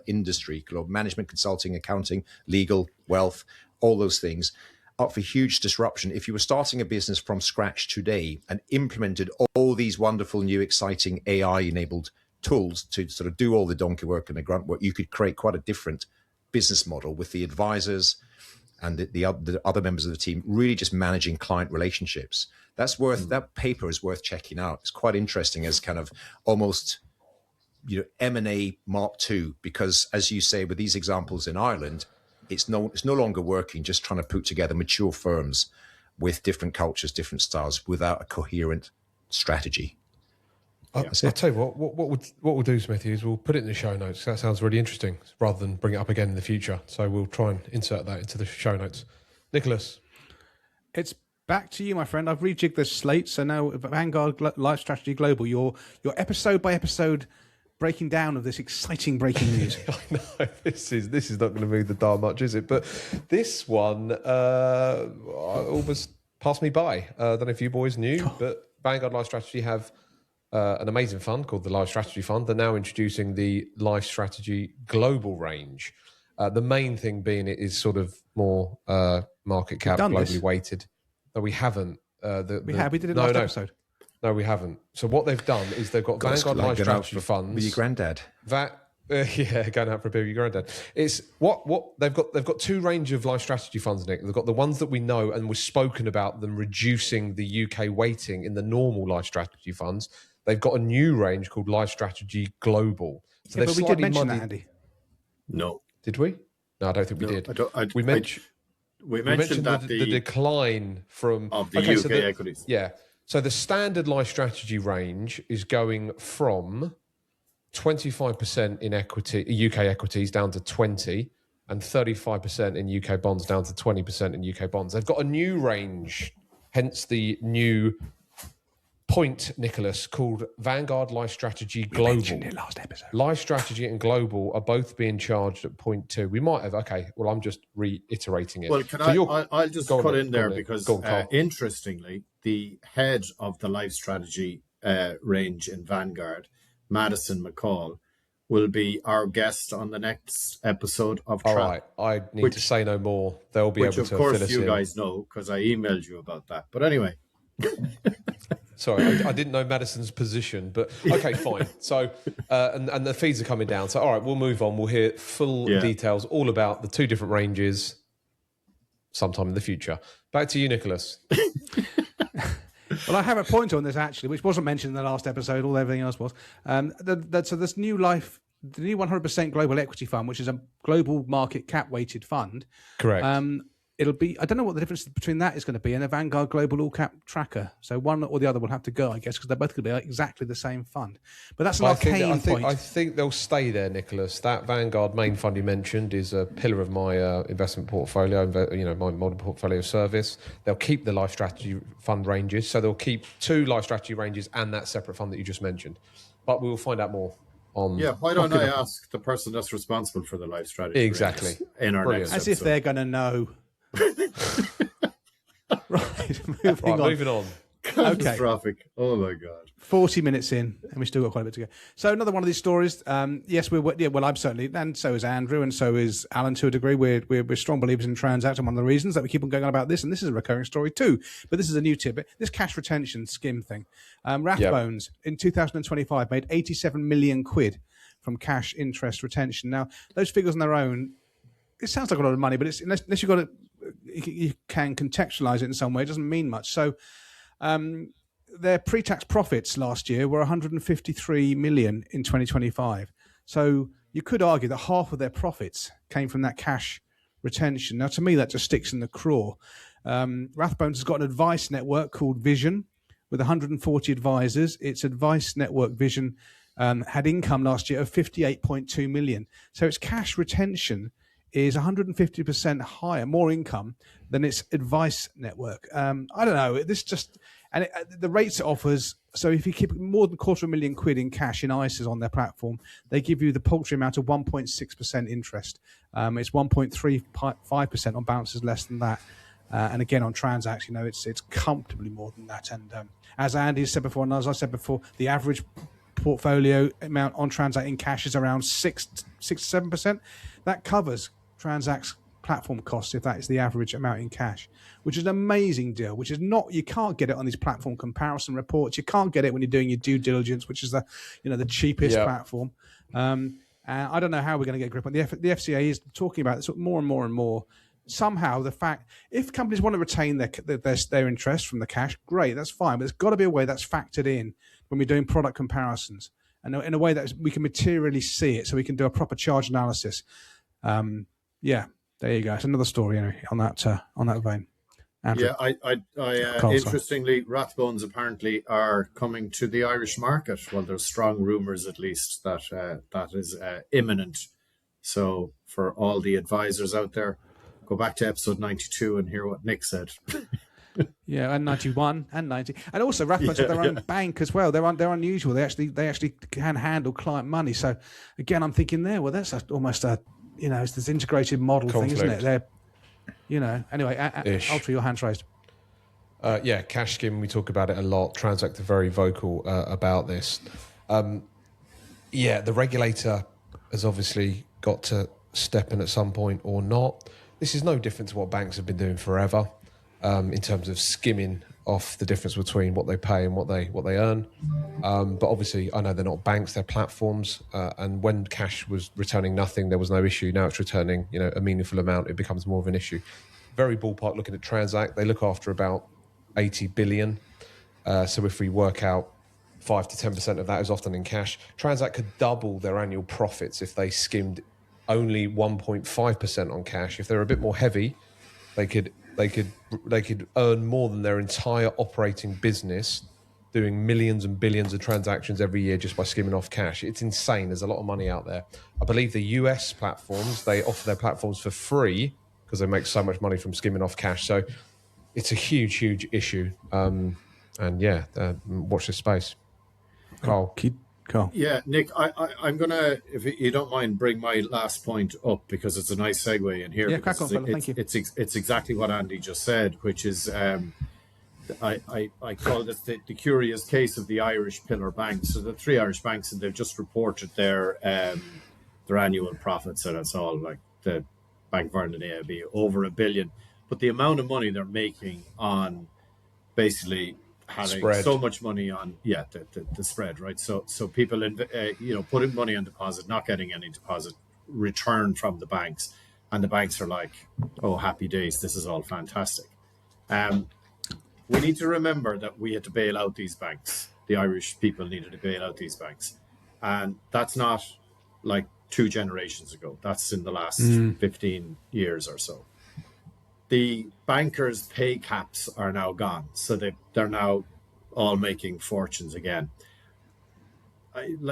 industry, global management, consulting, accounting, legal, wealth, all those things, up for huge disruption. If you were starting a business from scratch today and implemented all these wonderful new exciting AI-enabled tools to sort of do all the donkey work and the grunt work, you could create quite a different business model with the advisors and the other members of the team really just managing client relationships. That paper is worth checking out. It's quite interesting as kind of almost M&A Mark II, because as you say with these examples in Ireland, it's no longer working just trying to put together mature firms with different cultures, different styles without a coherent strategy. I'll tell you what we'll do, Smithy, is we'll put it in the show notes. That sounds really interesting, rather than bring it up again in the future. So we'll try and insert that into the show notes. Nicholas. It's back to you, my friend. I've rejigged the slate. So now Vanguard Life Strategy Global, your episode by episode breaking down of this exciting breaking news. I know this is not going to move the dial much, is it? But this one almost passed me by. I don't know if you boys knew, but Vanguard Life Strategy have an amazing fund called the Life Strategy Fund. They're now introducing the Life Strategy Global range. The main thing being it is sort of more market cap, globally weighted. No, we haven't. We did it last episode. No, we haven't. So what they've done is they've got Vanguard Life Strategy funds. With your granddad. Going out for a beer with your granddad. It's what they've got. They've got two range of life strategy funds, Nick. They've got the ones that we know and we've spoken about them reducing the UK weighting in the normal life strategy funds. They've got a new range called Life Strategy Global. So but we did mention that, Andy. No. Did we? No, I don't think we did. We mentioned that the decline from of the UK equities. Yeah. So the standard life strategy range is going from 25% in UK equities down to 20%, and 35% in UK bonds down to 20% in UK bonds. They've got a new range, hence the new point, Nicholas, called Vanguard Life Strategy Global. We mentioned it last episode. Life Strategy and Global are both being charged at 0.2. We might have. Okay, well, I'm just reiterating it. Well, I'll just cut in there because, interestingly, the head of the Life Strategy range in Vanguard, Madison McCall, will be our guest on the next episode of Trap. All right, I need to say no more. They'll be able to fill us in. Which, of course, you guys know because I emailed you about that. But anyway. Sorry, I didn't know Madison's position, but okay, fine. So, and the feeds are coming down. So, all right, we'll move on. We'll hear full details all about the two different ranges sometime in the future. Back to you, Nicholas. Well, I have a point on this actually, which wasn't mentioned in the last episode. All everything else was. So this new the new 100% global equity fund, which is a global market cap weighted fund. Correct. It'll be, I don't know what the difference between that is going to be, and a Vanguard Global All Cap Tracker. So one or the other will have to go, I guess, because they're both going to be like exactly the same fund. But that's an arcane point. I think they'll stay there, Nicholas. That Vanguard main fund you mentioned is a pillar of my investment portfolio, my modern portfolio service. They'll keep the life strategy fund ranges. So they'll keep two life strategy ranges and that separate fund that you just mentioned. But we will find out more. Why don't I ask the person that's responsible for the life strategy? Exactly. In our next episode. As if they're going to know. Moving on. Catastrophic. Okay. Oh my God. 40 minutes in, and we've still got quite a bit to go. So another one of these stories. Yes, I'm certainly, and so is Andrew, and so is Alan to a degree. We're strong believers in Transact, and one of the reasons that we keep on going on about this, and this is a recurring story too. But this is a new tidbit. This cash retention skim thing. Rathbones in 2025 made 87 million quid from cash interest retention. Now those figures on their own, it sounds like a lot of money, but it's unless you can contextualize it in some way, it doesn't mean much. So their pre-tax profits last year were 153 million in 2025. So you could argue that half of their profits came from that cash retention. Now, to me, that just sticks in the craw. Rathbones has got an advice network called Vision with 140 advisors. Its advice network Vision had income last year of 58.2 million. So its cash retention is 150% higher, more income than its advice network. I don't know. The rates it offers. So if you keep more than £250,000 in cash in ISAs on their platform, they give you the paltry amount of 1.6% interest. It's 1.35% on balances less than that. And again, on Transact, it's comfortably more than that. And as Andy said before, and as I said before, the average portfolio amount on Transact in cash is around 6 to 7%. That covers Transact's platform costs if that is the average amount in cash, which is an amazing deal. Which is not, you can't get it on these platform comparison reports. You can't get it when you're doing your due diligence, which is the cheapest platform. And I don't know how we're going to get a grip on the FCA is talking about this more and more and more. Somehow, the fact if companies want to retain their interest from the cash, great, that's fine. But there's got to be a way that's factored in when we're doing product comparisons, and in a way that we can materially see it, so we can do a proper charge analysis. There you go. It's another story on that vein. Andrew. Yeah, interestingly, Rathbones apparently are coming to the Irish market. Well, there's strong rumours, at least, that is imminent. So, for all the advisors out there, go back to episode 92 and hear what Nick said. Yeah, and 91 and 90, and also Rathbones have their own bank as well. They're unusual. They actually can handle client money. So, again, I'm thinking there. Well, that's almost it's this integrated model conflict thing, isn't it? Anyway, Ultra, your hand's raised. Cash skim, we talk about it a lot. Transact are very vocal about this. The regulator has obviously got to step in at some point or not. This is no different to what banks have been doing forever in terms of skimming off the difference between what they pay and what they earn. But obviously, I know they're not banks; they're platforms. And when cash was returning nothing, there was no issue. Now it's returning, a meaningful amount. It becomes more of an issue. Very ballpark looking at Transact. They look after about 80 billion. So if we work out 5 to 10% of that is often in cash, Transact could double their annual profits if they skimmed only 1.5% on cash. If they're a bit more heavy, they could earn more than their entire operating business doing millions and billions of transactions every year just by skimming off cash. It's insane. There's a lot of money out there. I believe the US platforms, they offer their platforms for free because they make so much money from skimming off cash. So it's a huge, huge issue. Watch this space. Carl. Yeah, Nick, I'm going to, if you don't mind, bring my last point up because it's a nice segue in here. Yeah, crack on, fella. Thank you. It's exactly what Andy just said, which is I call this the curious case of the Irish pillar banks. So the three Irish banks, and they've just reported their annual profits, and it's all like the Vanguard and AIB over $1 billion. But the amount of money they're making on basically having spread. So much money on the spread, right? So people putting money on deposit, not getting any deposit return from the banks, and the banks are like, oh, happy days, this is all fantastic. We need to remember that we had to bail out these banks. The Irish people needed to bail out these banks, and that's not like 2 generations ago. That's in the last 15 years or so. The bankers' pay caps are now gone, so they're now all making fortunes again.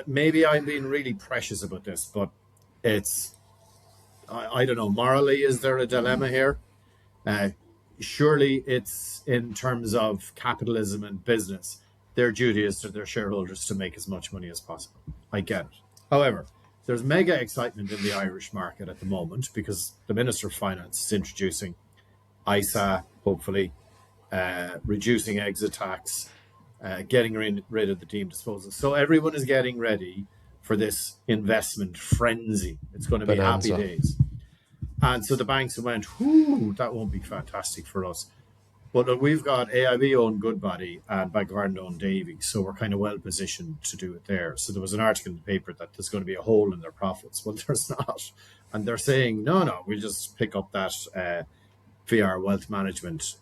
Maybe I'm being really precious about this, but I don't know. Morally, is there a dilemma here? Surely it's in terms of capitalism and business. Their duty is to their shareholders to make as much money as possible. I get it. However, there's mega excitement in the Irish market at the moment because the Minister of Finance is introducing ISA, hopefully, reducing exit tax, getting rid of the deemed disposal. So everyone is getting ready for this investment frenzy. It's going to be happy days. And so the banks went, whoo, that won't be fantastic for us. But look, we've got AIB owned Goodbody and Vanguard owned Davy, so we're kind of well positioned to do it there. So there was an article in the paper that there's going to be a hole in their profits. Well, there's not. And they're saying, no, we'll just pick up that VR wealth management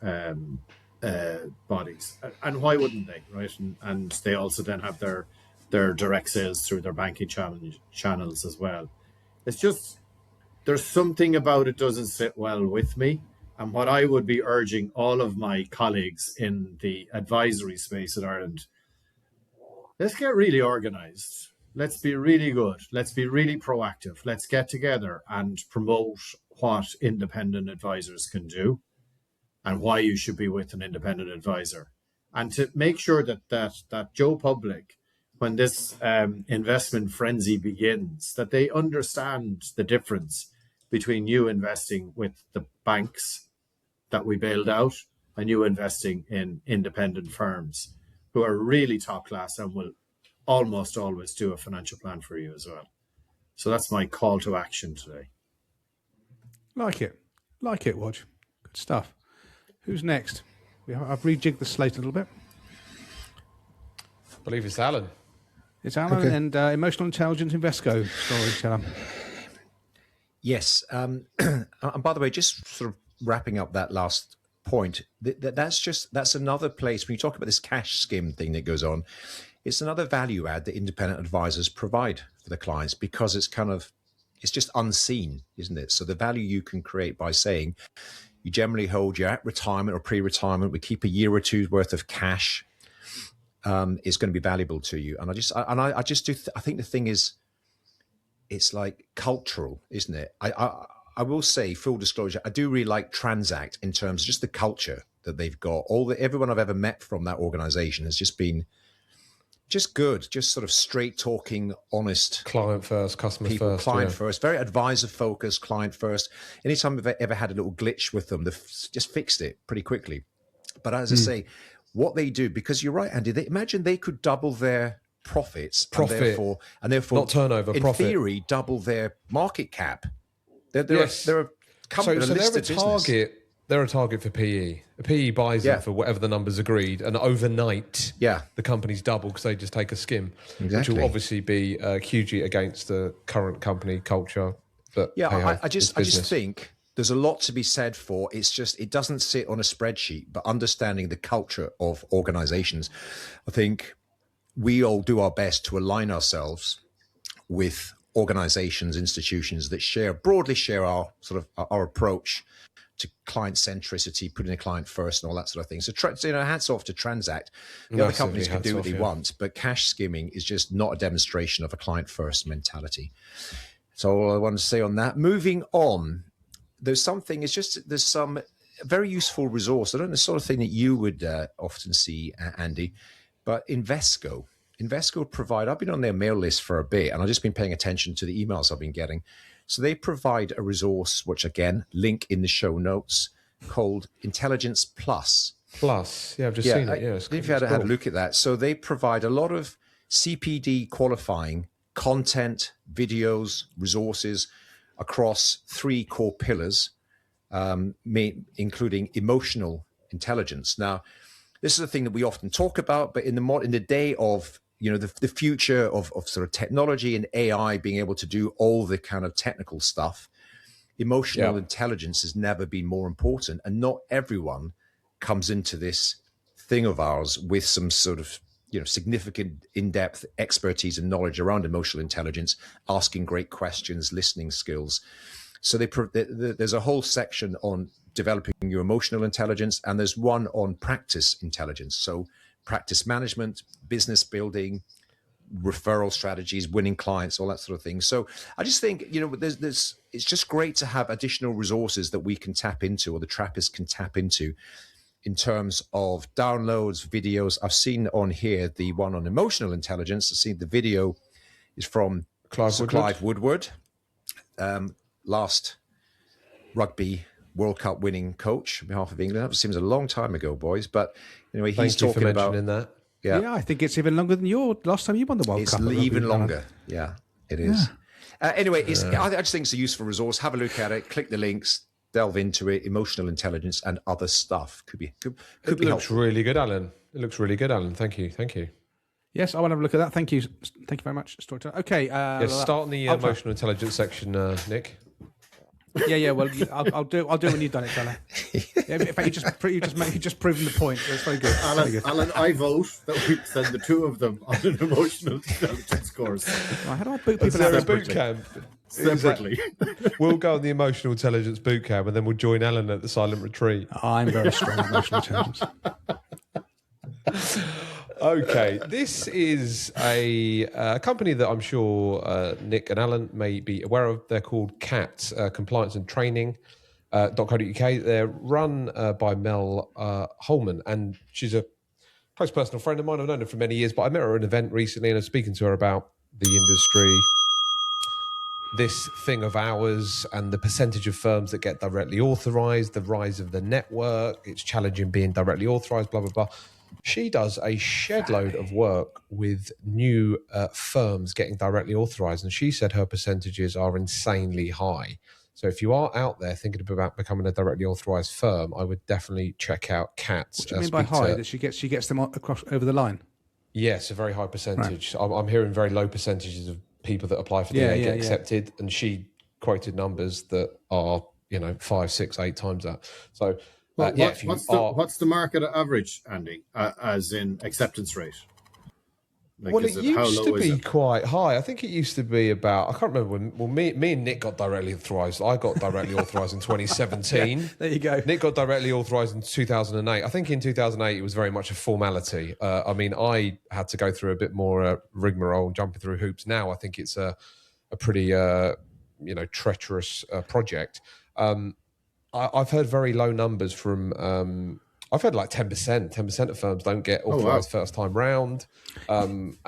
bodies, and why wouldn't they, right? And they also then have their direct sales through their banking channels as well. It's just there's something about it doesn't sit well with me. And what I would be urging all of my colleagues in the advisory space in Ireland, let's get really organized. Let's be really good. Let's be really proactive. Let's get together and promote what independent advisors can do and why you should be with an independent advisor. And to make sure that Joe Public, when this investment frenzy begins, that they understand the difference between you investing with the banks that we bailed out and you investing in independent firms who are really top class and will almost always do a financial plan for you as well. So that's my call to action today. Like it, Wodge. Good stuff. Who's next? I've rejigged the slate a little bit. I believe it's Alan. It's Alan and Emotional Intelligence Invesco storyteller. Yes. And by the way, just sort of wrapping up that last point, that's another place when you talk about this cash skim thing that goes on. It's another value add that independent advisors provide for the clients because it's just unseen, isn't it? So the value you can create by saying you generally hold you at retirement or pre-retirement, we keep a year or two's worth of cash, is going to be valuable to you. And I think the thing is, it's like cultural, isn't it? I will say, full disclosure, I do really like Transact in terms of just the culture that they've got. Everyone I've ever met from that organization has just been just good, just sort of straight talking, honest. Client first, customer people, first. Client first, very advisor focused, client first. Anytime we've ever had a little glitch with them, they've just fixed it pretty quickly. But as I say, what they do, because you're right, Andy, imagine they could double their profits and therefore not turnover, in profit. theory, double their market cap. They're a company, so listed they're a target. business. They're a target for PE. A PE buys them for whatever the numbers agreed, and overnight, the company's double because they just take a skim, which will obviously be hugely against the current company culture. But I just think there's a lot to be said for. It's just it doesn't sit on a spreadsheet, but understanding the culture of organizations, I think we all do our best to align ourselves with organizations, institutions that broadly share our sort of our approach to client centricity, putting the client first, and all that sort of thing. So, hats off to Transact. The other companies can do what they want, but cash skimming is just not a demonstration of a client first mentality. So, all I want to say on that. Moving on, there's some very useful resource. I don't know the sort of thing that you would often see, Andy, but Invesco provide. I've been on their mail list for a bit, and I've just been paying attention to the emails I've been getting. So they provide a resource, which again, link in the show notes, called Intelligence Plus. I've just seen it. If you had a look at that. So they provide a lot of CPD qualifying content, videos, resources across 3 core pillars, including emotional intelligence. Now, this is a thing that we often talk about, but in the day of the future of sort of technology and AI being able to do all the kind of technical stuff, emotional intelligence has never been more important. And not everyone comes into this thing of ours with some sort of, significant in-depth expertise and knowledge around emotional intelligence, asking great questions, listening skills. So there's a whole section on developing your emotional intelligence, and there's one on practice intelligence. So practice management, business building, referral strategies, winning clients, all that sort of thing. So I just think, it's just great to have additional resources that we can tap into, or the Trappists can tap into, in terms of downloads, videos. I've seen on here the one on emotional intelligence. I've seen the video is from Clive Woodward, last rugby World Cup winning coach on behalf of England. That seems a long time ago, boys. But anyway, he's talking about that. Yeah, I think it's even longer than last time you won the World Cup. It's even longer. Yeah, it is. Anyway, I just think it's a useful resource. Have a look at it. Click the links. Delve into it. Emotional intelligence and other stuff could be It looks helpful. really good, Alan. It looks really good, Alan. Thank you. Yes, I want to have a look at that. Thank you very much, Storyteller. Okay. Start in the emotional intelligence section, Nick. Yeah. Well, I'll do it when you've done it, fella. Yeah, in fact, you just proven the point. It's very good. Alan, I vote that we send the two of them on an emotional intelligence course. Right, how do I boot people out of boot camp? Separately. We'll go on the emotional intelligence boot camp, and then we'll join Alan at the silent retreat. I'm very strong at emotional intelligence. Okay, this is a company that I'm sure Nick and Alan may be aware of. They're called CAT, Compliance and Training. .co.uk. They're run by Mel Holman, and she's a close personal friend of mine. I've known her for many years, but I met her at an event recently, and I was speaking to her about the industry, this thing of ours, and the percentage of firms that get directly authorized, the rise of the network. It's challenging being directly authorized, blah, blah, blah. She does a shed load of work with new firms getting directly authorized, and she said her percentages are insanely high. So if you are out there thinking about becoming a directly authorized firm, I would definitely check out CAT. What do you mean by high? That she gets them across over the line? Yes, a very high percentage. Right. I'm hearing very low percentages of people that apply for DA get accepted, and she quoted numbers that are 5, 6, 8 times that. So what's the market average, Andy, as in acceptance rate? Well, it used to be quite high. I think it used to be about, I can't remember when, me and Nick got directly authorised. I got directly authorised in 2017. There you go. Nick got directly authorised in 2008. I think in 2008 it was very much a formality. I had to go through a bit more rigmarole, jumping through hoops. Now I think it's a pretty, treacherous project. I've heard very low numbers from... I've heard like 10% of firms don't get authorised first time round, and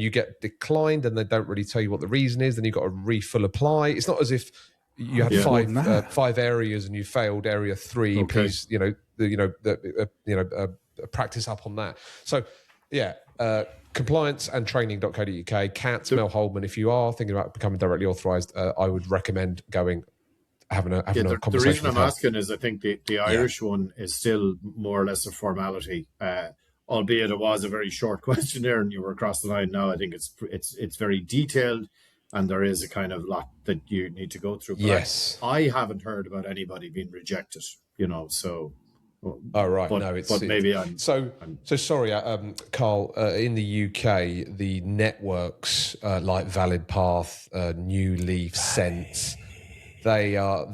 you get declined, and they don't really tell you what the reason is. Then you've got to refill apply. It's not as if you had five areas and you failed area 3. Okay. Please, practice up on that. So, compliance and training.co.uk. CAT, Mel Holman. If you are thinking about becoming directly authorised, I would recommend having a conversation. The reason I'm asking is I think the Irish one is still more or less a formality, albeit it was a very short questionnaire and you were across the line. Now I think it's very detailed, and there is a kind of lot that you need to go through. But yes, I haven't heard about anybody being rejected. So. Oh right, but maybe I'm so sorry, Carl. In the UK, the networks like Valid Path, New Leaf, Sense. They are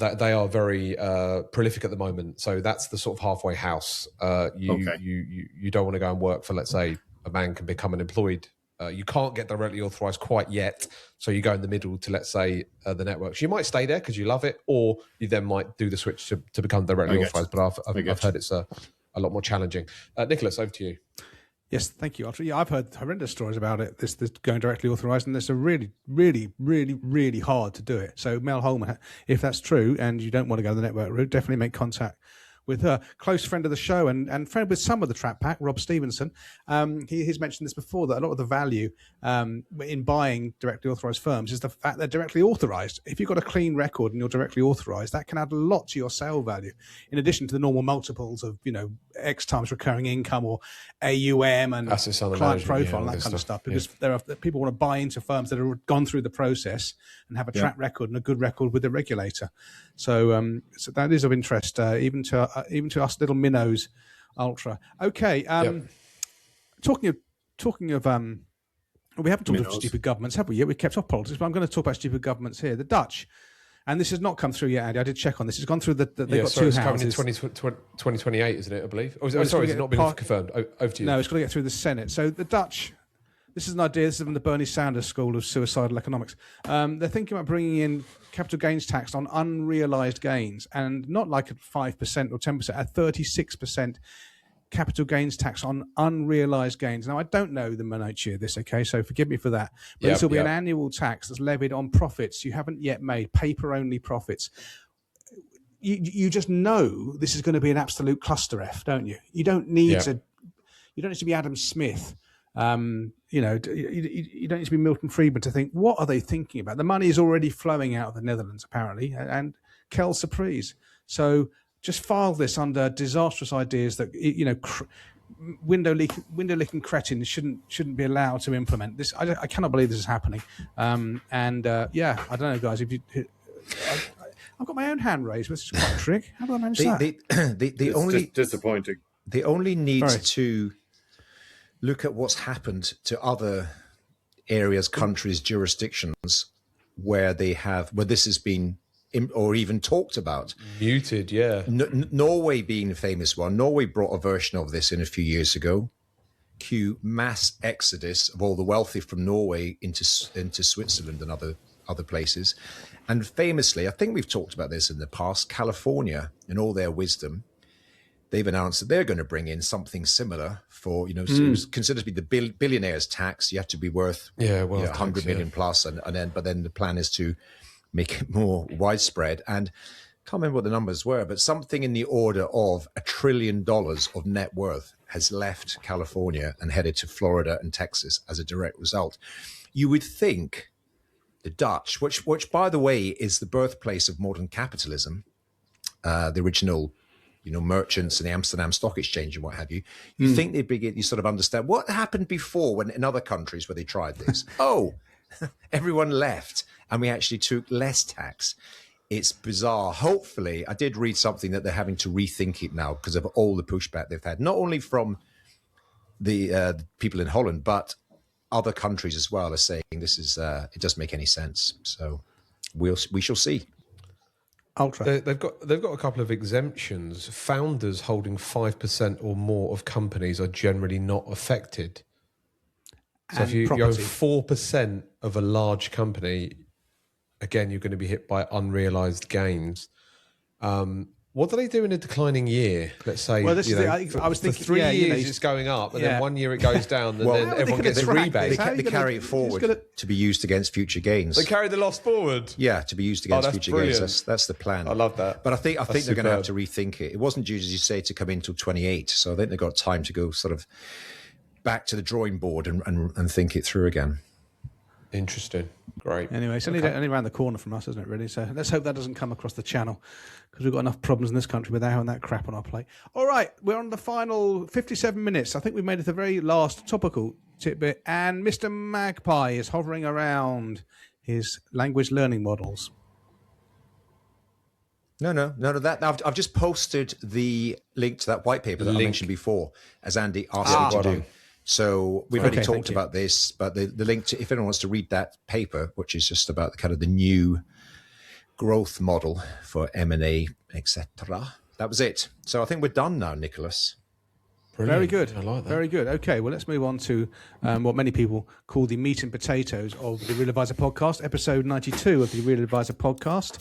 very prolific at the moment. So that's the sort of halfway house. You don't want to go and work for, let's say, a man can become an employed. You can't get directly authorised quite yet. So you go in the middle to, let's say, the networks. You might stay there because you love it, or you then might do the switch to become directly authorised. But I've heard it's a lot more challenging. Nicholas, over to you. Yes, thank you. Yeah, I've heard horrendous stories about it. This going directly authorised, and it's a really, really, really, really hard to do it. So Mel Holman, if that's true, and you don't want to go the network route, definitely make contact with her. Close friend of the show and friend with some of the Trap Pack, Rob Stevenson. He's mentioned this before, that a lot of the value in buying directly authorised firms is the fact they're directly authorised. If you've got a clean record and you're directly authorised, that can add a lot to your sale value, in addition to the normal multiples of X times recurring income or AUM and client profile and that kind of stuff. Because there are people want to buy into firms that have gone through the process and have a track record and a good record with the regulator. So that is of interest, even to us little minnows, ultra. Okay, talking of, we haven't talked about stupid governments, have we yet? We've kept off politics, but I'm going to talk about stupid governments here. The Dutch, and this has not come through yet, Andy. I did check on this. It's gone through they've got two houses. It's coming in 2028, isn't it? I believe. Sorry, it's not been confirmed. Over to you. No, it's got to get through the Senate. So the Dutch. This is an idea. This is from the Bernie Sanders School of Suicidal Economics. They're thinking about bringing in capital gains tax on unrealised gains, and not like at 5% or 10%, at 36% capital gains tax on unrealised gains. Now, I don't know the minutiae of this, okay, so forgive me for that. But this will be an annual tax that's levied on profits you haven't yet made, paper-only profits. You just know this is going to be an absolute cluster F, don't you? You don't need to be Adam Smith. You don't need to be Milton Friedman to think, what are they thinking about? The money is already flowing out of the Netherlands, apparently, and quelle surprise. So just file this under disastrous ideas that, window licking cretins shouldn't be allowed to implement this. I cannot believe this is happening. I don't know, guys. If you, I've got my own hand raised, which is quite a trick. How do I manage that? The only disappointing. They only need to look at what's happened to other areas, countries, jurisdictions where this has been or even talked about. Muted, yeah. Norway being the famous one. Norway brought a version of this in a few years ago. Cue mass exodus of all the wealthy from Norway into Switzerland and other places. And famously, I think we've talked about this in the past, California, in all their wisdom, they've announced that they're going to bring in something similar for, so it was considered to be the billionaire's tax. You have to be worth 100 million plus. But then the plan is to make it more widespread. And I can't remember what the numbers were, but something in the order of $1 trillion of net worth has left California and headed to Florida and Texas as a direct result. You would think the Dutch, which by the way is the birthplace of modern capitalism, the original merchants and the Amsterdam Stock Exchange and what have you, you think they'd begin, you sort of understand what happened before when in other countries where they tried this. Everyone left and we actually took less tax. It's bizarre. Hopefully, I did read something that they're having to rethink it now because of all the pushback they've had, not only from the people in Holland, but other countries as well are saying this is it doesn't make any sense. So we shall see. Ultra. They've got a couple of exemptions. Founders holding 5% or more of companies are generally not affected. So if you own 4% of a large company, again, you're going to be hit by unrealized gains. What do they do in a declining year? Let's say, well, this is I was thinking, for 3 years it's going up, and then 1 year it goes down, and then everyone gets a rebate. They carry it forward to be used against future gains. They carry the loss forward? Yeah, to be used against future gains. That's the plan. I love that. But I think they're going to have to rethink it. It wasn't due, as you say, to come in until 28, so I think they've got time to go sort of back to the drawing board and think it through again. Interesting. Great. Anyway, it's only around the corner from us, isn't it, really? So let's hope that doesn't come across the channel because we've got enough problems in this country with having that crap on our plate. All right, we're on the final 57 minutes. I think we've made it to the very last topical tidbit, and Mr. Magpie is hovering around his language learning models. No. That I've just posted the link to that white paper that I mentioned before, as Andy asked me to do. So we've already talked about this, but the link to, if anyone wants to read that paper, which is just about the kind of the new growth model for M&A, etc. That was it. So I think we're done now, Nicholas. Brilliant. Very good. I like that. Very good. Okay, well, let's move on to what many people call the meat and potatoes of the Real Advisor podcast, episode 92 of the Real Advisor podcast.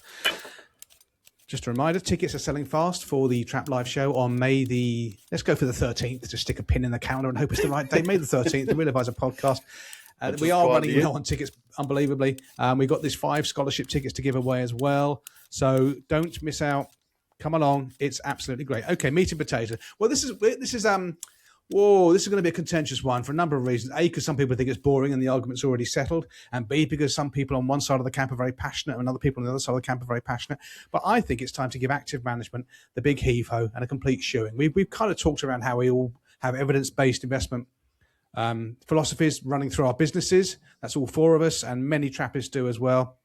Just a reminder, tickets are selling fast for the Trap Live show on let's go for the 13th, just stick a pin in the calendar and hope it's the right day. May the 13th, the Real Advisor podcast. We are running low on tickets, unbelievably. We've got these 5 scholarship tickets to give away as well. So don't miss out. Come along. It's absolutely great. Okay, meat and potatoes. Well, this is going to be a contentious one for a number of reasons. A, because some people think it's boring and the argument's already settled. And B, because some people on one side of the camp are very passionate and other people on the other side of the camp are very passionate. But I think it's time to give active management the big heave-ho and a complete shoeing. We've kind of talked around how we all have evidence-based investment philosophies running through our businesses. That's all 4 of us, and many trappists do as well.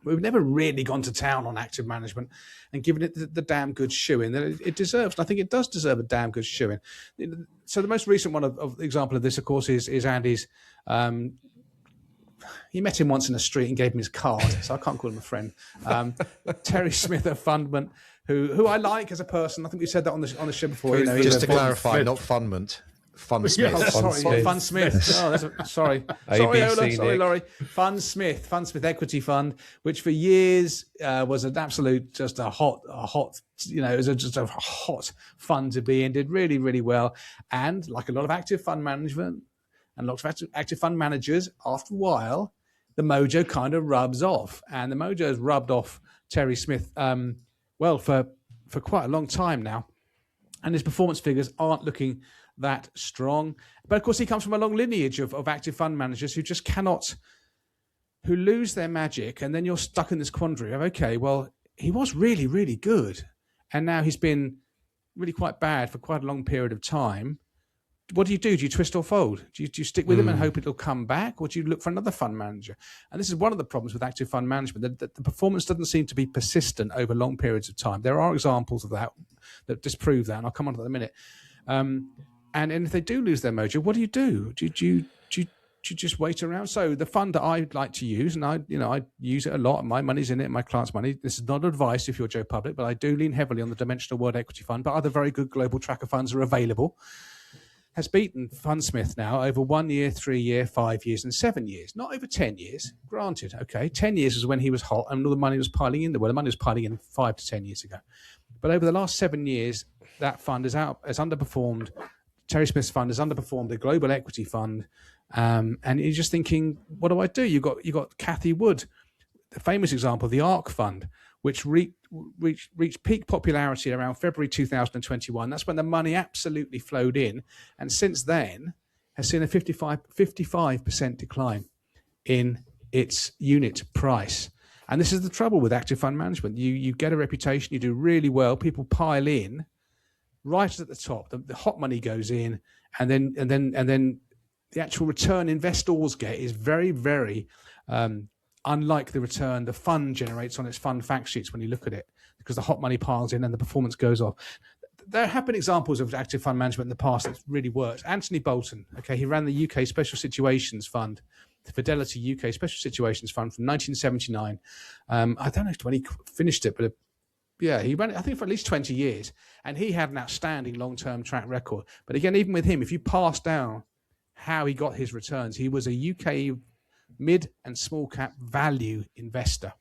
We've never really gone to town on active management and given it the damn good shoeing that it deserves. And I think it does deserve a damn good shoeing. So the most recent one of example of this, of course, is Andy's. He met him once in the street and gave him his card, so I can't call him a friend. Terry Smith of Fundment, who I like as a person. I think we said that on the show before. Just to clarify, not Fundment. Fun Smith. Yeah, sorry, Fun Smith. Sorry, Laurie. Fun Smith Equity Fund, which for years was an absolute, just a hot, it was just a hot fund to be in. Did really, really well, and like a lot of active fund management and lots of active fund managers, after a while, the mojo kind of rubs off, and the mojo has rubbed off Terry Smith. For quite a long time now, and his performance figures aren't looking that strong. But of course, he comes from a long lineage of active fund managers who lose their magic, and then you're stuck in this quandary of, okay, well, he was really, really good, and now he's been really quite bad for quite a long period of time. what do you do? Do you twist or fold? Do you stick with him and hope it'll come back, or do you look for another fund manager? And this is one of the problems with active fund management, that the performance doesn't seem to be persistent over long periods of time. There are examples of that disprove that, and I'll come on to that in a minute. And if they do lose their mojo, what do you do? Do you just wait around? So the fund that I like to use, and I use it a lot, my money's in it, my clients' money. This is not advice if you're Joe Public, but I do lean heavily on the Dimensional World Equity Fund, but other very good global tracker funds are available. Has beaten Fundsmith now over 1 year, 3 year, 5 years, and 7 years. Not over 10 years, granted. Okay, 10 years is when he was hot and all the money was piling in. Well, the money was piling in 5 to 10 years ago. But over the last 7 years, that fund has underperformed. Terry Smith's fund has underperformed the Global Equity Fund. And you're just thinking, what do? You got Cathy Wood, the famous example, the ARC Fund, which reached peak popularity around February 2021. That's when the money absolutely flowed in. And since then has seen a 55% decline in its unit price. And this is the trouble with active fund management. You get a reputation, you do really well, people pile in right at the top. The hot money goes in, and then the actual return investors get is very, very unlike the return the fund generates on its fund fact sheets when you look at it, because the hot money piles in and the performance goes off. There have been examples of active fund management in the past that's really worked. Anthony Bolton, okay, he ran the UK Special Situations Fund, the Fidelity UK Special Situations Fund from 1979. I don't know when he finished it, but yeah, he ran it, I think, for at least 20 years. And he had an outstanding long-term track record. But again, even with him, if you pass down how he got his returns, he was a UK mid and small cap value investor.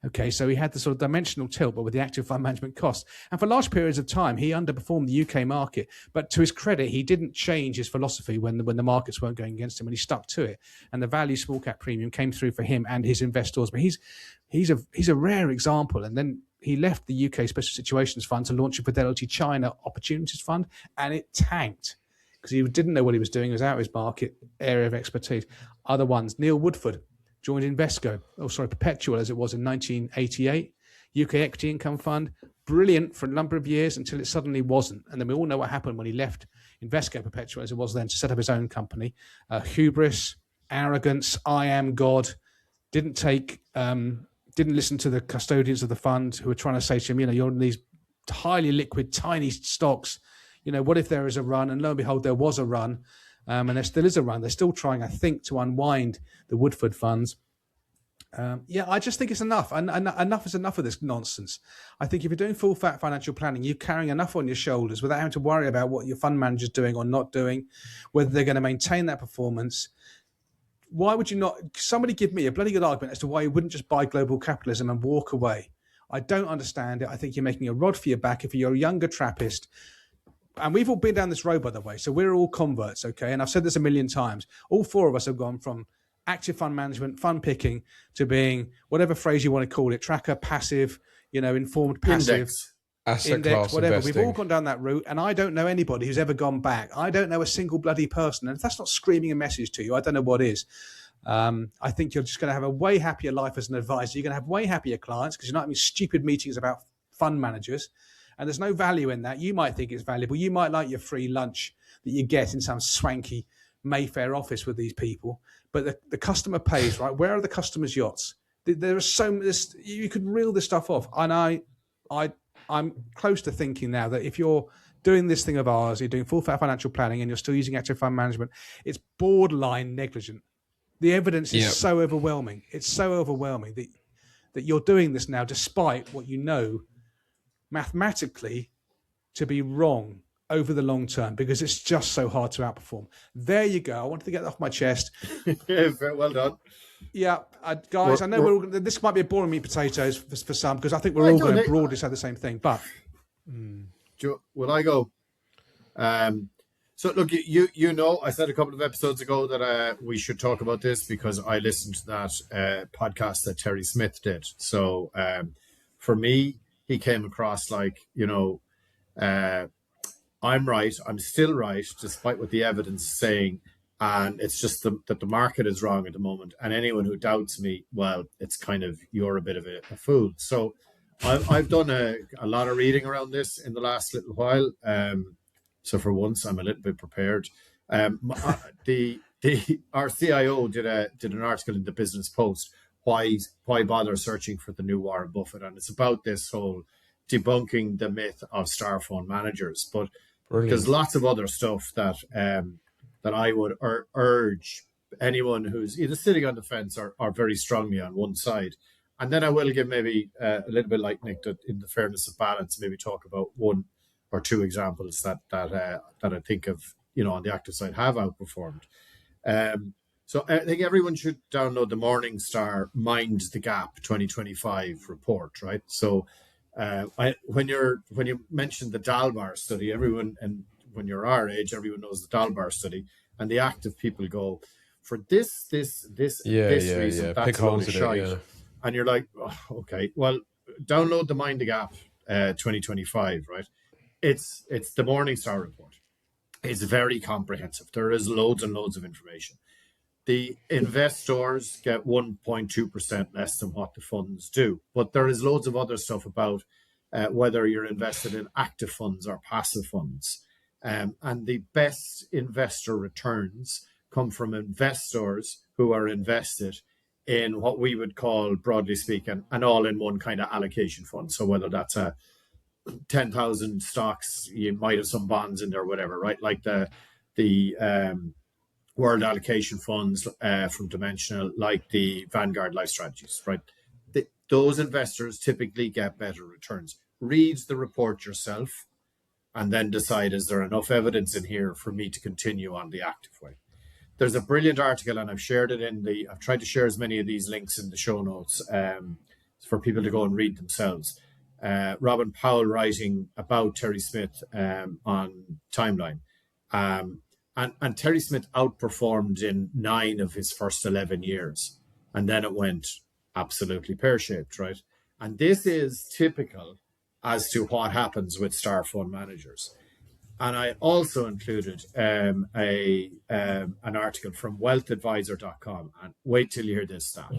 Okay, so he had the sort of dimensional tilt, but with the active fund management costs. And for large periods of time, he underperformed the UK market. But to his credit, he didn't change his philosophy when the markets weren't going against him, and he stuck to it. And the value small cap premium came through for him and his investors. But he's a rare example. And then he left the UK Special Situations Fund to launch a Fidelity China Opportunities Fund, and it tanked because he didn't know what he was doing. It was out of his market area of expertise. Other ones, Neil Woodford joined Perpetual as it was in 1988, UK Equity Income Fund, brilliant for a number of years until it suddenly wasn't. And then we all know what happened when he left Invesco Perpetual as it was then to set up his own company. Hubris, arrogance, I am God, didn't listen to the custodians of the fund who were trying to say to him, you're in these highly liquid, tiny stocks. What if there is a run? And lo and behold, there was a run. And there still is a run. They're still trying, I think, to unwind the Woodford funds. I just think it's enough. And enough is enough of this nonsense. I think if you're doing full fat financial planning, you're carrying enough on your shoulders without having to worry about what your fund manager's doing or not doing, whether they're going to maintain that performance. Why would you not? Somebody give me a bloody good argument as to why you wouldn't just buy global capitalism and walk away. I don't understand it. I think you're making a rod for your back if you're a younger Trappist. And we've all been down this road, by the way. So we're all converts, okay? And I've said this a million times. All four of us have gone from active fund management, fund picking, to being whatever phrase you want to call it, tracker, passive, informed, passive, index, whatever. Investing. We've all gone down that route. And I don't know anybody who's ever gone back. I don't know a single bloody person. And if that's not screaming a message to you, I don't know what is. I think you're just going to have a way happier life as an advisor. You're going to have way happier clients because you're not having stupid meetings about fund managers. And there's no value in that. You might think it's valuable. You might like your free lunch that you get in some swanky Mayfair office with these people. But the customer pays, right? Where are the customers' yachts? There are you could reel this stuff off. And I'm close to thinking now that if you're doing this thing of ours, you're doing full fat financial planning and you're still using active fund management, it's borderline negligent. The evidence is so overwhelming. It's so overwhelming that you're doing this now despite what you know mathematically to be wrong over the long term, because it's just so hard to outperform. There you go. I wanted to get that off my chest. Yeah, very well done. Yeah, guys, I know this might be a boring meat potatoes for some, because I think we're all going to broadly say the same thing. But will I go? So look, I said a couple of episodes ago that we should talk about this because I listened to that podcast that Terry Smith did. So for me, he came across like, I'm right. I'm still right, despite what the evidence is saying. And it's just that the market is wrong at the moment. And anyone who doubts me, well, it's kind of, you're a bit of a fool. So I've done a lot of reading around this in the last little while. So for once, I'm a little bit prepared. Our CIO did an article in the Business Post. Why bother searching for the new Warren Buffett? And it's about this whole debunking the myth of star fund managers. But there's lots of other stuff that I would urge anyone who's either sitting on the fence or very strongly on one side. And then I will give maybe a little bit like Nick, that in the fairness of balance, maybe talk about one or two examples that I think of, on the active side have outperformed. So I think everyone should download the Morningstar Mind the Gap 2025 report, right? So when you mentioned the Dalbar study, everyone, and when you're our age, everyone knows the Dalbar study, and the active people go, for this reason, that's a load of shite. And you're like, oh, okay, well, download the Mind the Gap 2025, right? It's the Morningstar report. It's very comprehensive. There is loads and loads of information. The investors get 1.2% less than what the funds do. But there is loads of other stuff about whether you're invested in active funds or passive funds. And the best investor returns come from investors who are invested in what we would call, broadly speaking, an all-in-one kind of allocation fund. So whether that's a 10,000 stocks, you might have some bonds in there, whatever, right? Like the World Allocation Funds from Dimensional, like the Vanguard Life Strategies, right? Those investors typically get better returns. Read the report yourself and then decide, is there enough evidence in here for me to continue on the active way? There's a brilliant article, and I've shared it I've tried to share as many of these links in the show notes for people to go and read themselves. Robin Powell writing about Terry Smith on Timeline. And Terry Smith outperformed in 9 of his first 11 years. And then it went absolutely pear-shaped, right? And this is typical as to what happens with star fund managers. And I also included an article from wealthadvisor.com. And wait till you hear this stat.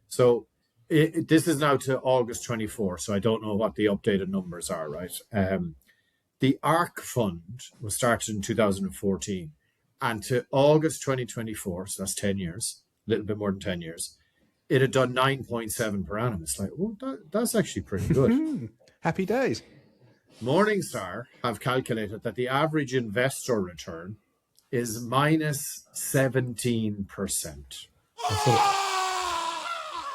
So this is now to August 24, so I don't know what the updated numbers are, right? The ARC fund was started in 2014. And to August 2024, so that's 10 years, a little bit more than 10 years, it had done 9.7 per annum. It's like, well, that's actually pretty good. Happy days. Morningstar have calculated that the average investor return is minus 17%.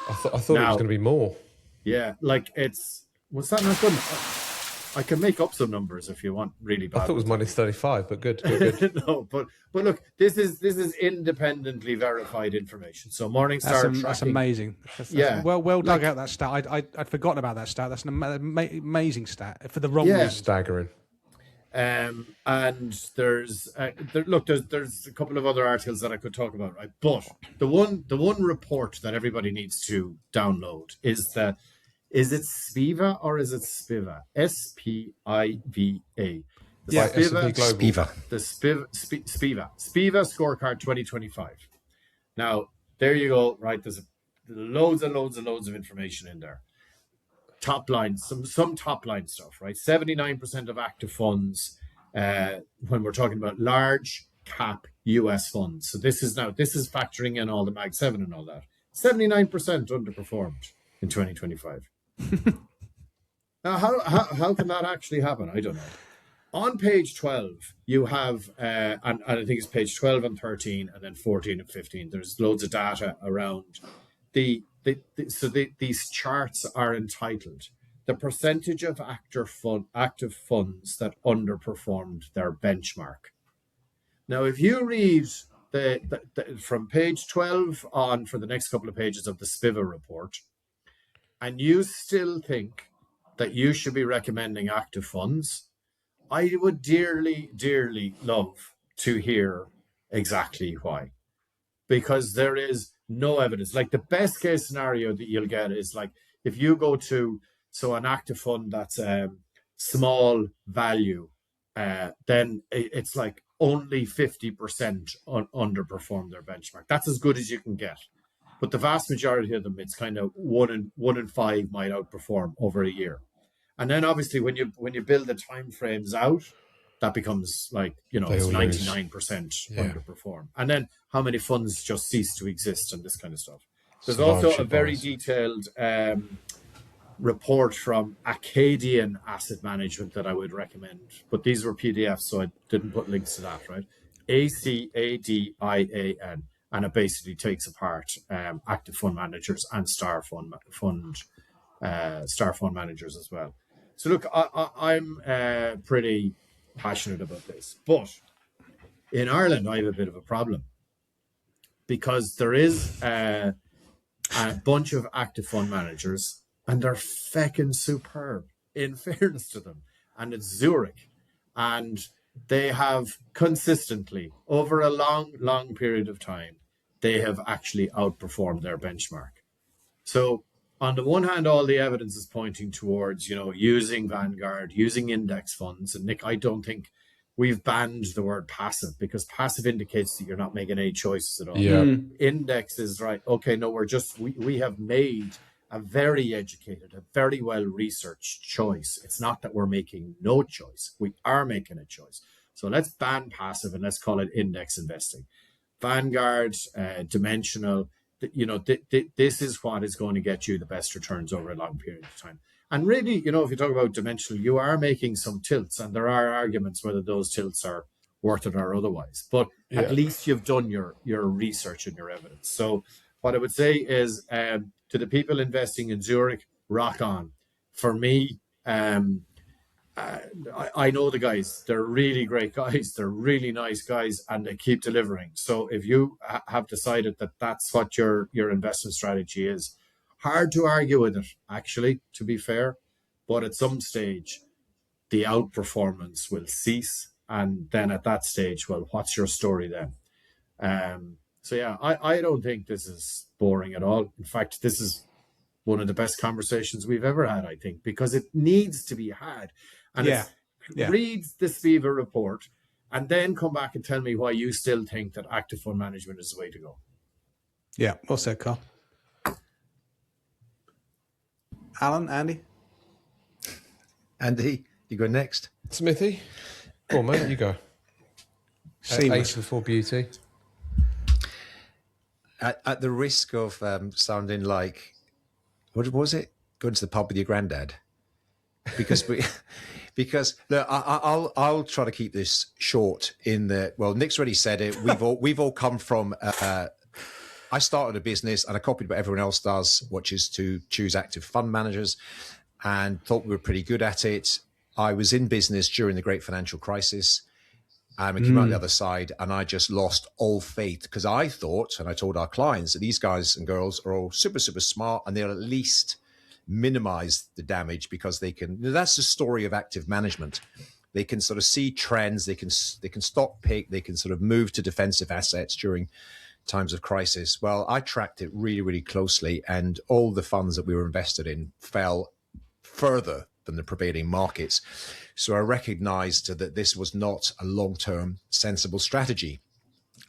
I thought it was going to be more. Yeah, like was that not good? I can make up some numbers if you want really bad. I thought it was minus 35, but good. No, but look, this is independently verified information. So Morningstar that's amazing. That's well dug out that stat. I'd forgotten about that stat. That's an amazing stat for the wrong reason. Staggering. And there's a couple of other articles that I could talk about, right? But the one report that everybody needs to download is it Spiva or is it Spiva? S-P-I-V-A. Spiva. The Spiva scorecard 2025. Now, there you go, right? There's loads and loads and loads of information in there. Top line, some top line stuff, right? 79% of active funds, when we're talking about large cap US funds. So this is factoring in all the Mag 7 and all that. 79% underperformed in 2025. Now, how can that actually happen? I don't know. On page 12, you have, and I think it's page 12 and 13, and then 14 and 15. There's loads of data around these charts are entitled "The Percentage of Active Funds That Underperformed Their Benchmark." Now, if you read from page 12 on for the next couple of pages of the Spiva report, and you still think that you should be recommending active funds, I would dearly, dearly love to hear exactly why. Because there is no evidence. Like the best case scenario that you'll get is like if you go to an active fund that's small value, then it's like only 50% underperform their benchmark. That's as good as you can get. But the vast majority of them, it's kind of one in 5 might outperform over a year. And then obviously when you build the time frames out, that becomes like, They it's all lose. 99% Yeah. underperform. And then how many funds just cease to exist and this kind of stuff. There's also a Survivorship very bias. detailed report from Acadian Asset Management that I would recommend. But these were PDFs, so I didn't put links to that, right? ACADIAN. And it basically takes apart active fund managers and star fund managers as well. So look, I'm pretty passionate about this, but in Ireland I have a bit of a problem because there is a bunch of active fund managers and they're feckin' superb, in fairness to them. And it's Zurich, and they have consistently, over a long period of time, they have actually outperformed their benchmark. So on the one hand, all the evidence is pointing towards, using Vanguard, using index funds. And Nick, I don't think we've banned the word passive, because passive indicates that you're not making any choices at all. Yeah. Index is right. Okay, no, we have made a very educated, a very well-researched choice. It's not that we're making no choice. We are making a choice. So let's ban passive and let's call it index investing. Vanguard, dimensional, this is what is going to get you the best returns over a long period of time. And really, if you talk about dimensional, you are making some tilts, and there are arguments whether those tilts are worth it or otherwise. But at least you've done your research and your evidence. So what I would say is, to the people investing in Zurich, rock on. For me, I know the guys. They're really great guys. They're really nice guys, and they keep delivering. So if you have decided that that's what your investment strategy is, hard to argue with it, actually, to be fair. But at some stage, the outperformance will cease. And then at that stage, well, what's your story then? I don't think this is boring at all. In fact, this is one of the best conversations we've ever had, I think, because it needs to be had. And read the SPIVA report and then come back and tell me why you still think that active fund management is the way to go. Yeah, well said, Carl. Alan, Andy? Andy, you go next. Smithy? Go on, mate, you go. Seamless. Ace for beauty. At the risk of sounding like, what was it? Going to the pub with your granddad. Because look, I'll try to keep this short. Nick's already said it. We've all come from. I started a business and I copied what everyone else does, which is to choose active fund managers, and thought we were pretty good at it. I was in business during the great financial crisis. And we came out the other side, and I just lost all faith, because I thought, and I told our clients, that these guys and girls are all super, super smart, and they'll at least minimize the damage, because they can. That's the story of active management. They can sort of see trends. They can stock pick. They can sort of move to defensive assets during times of crisis. Well, I tracked it really, really closely, and all the funds that we were invested in fell further than the prevailing markets. So I recognized that this was not a long-term sensible strategy.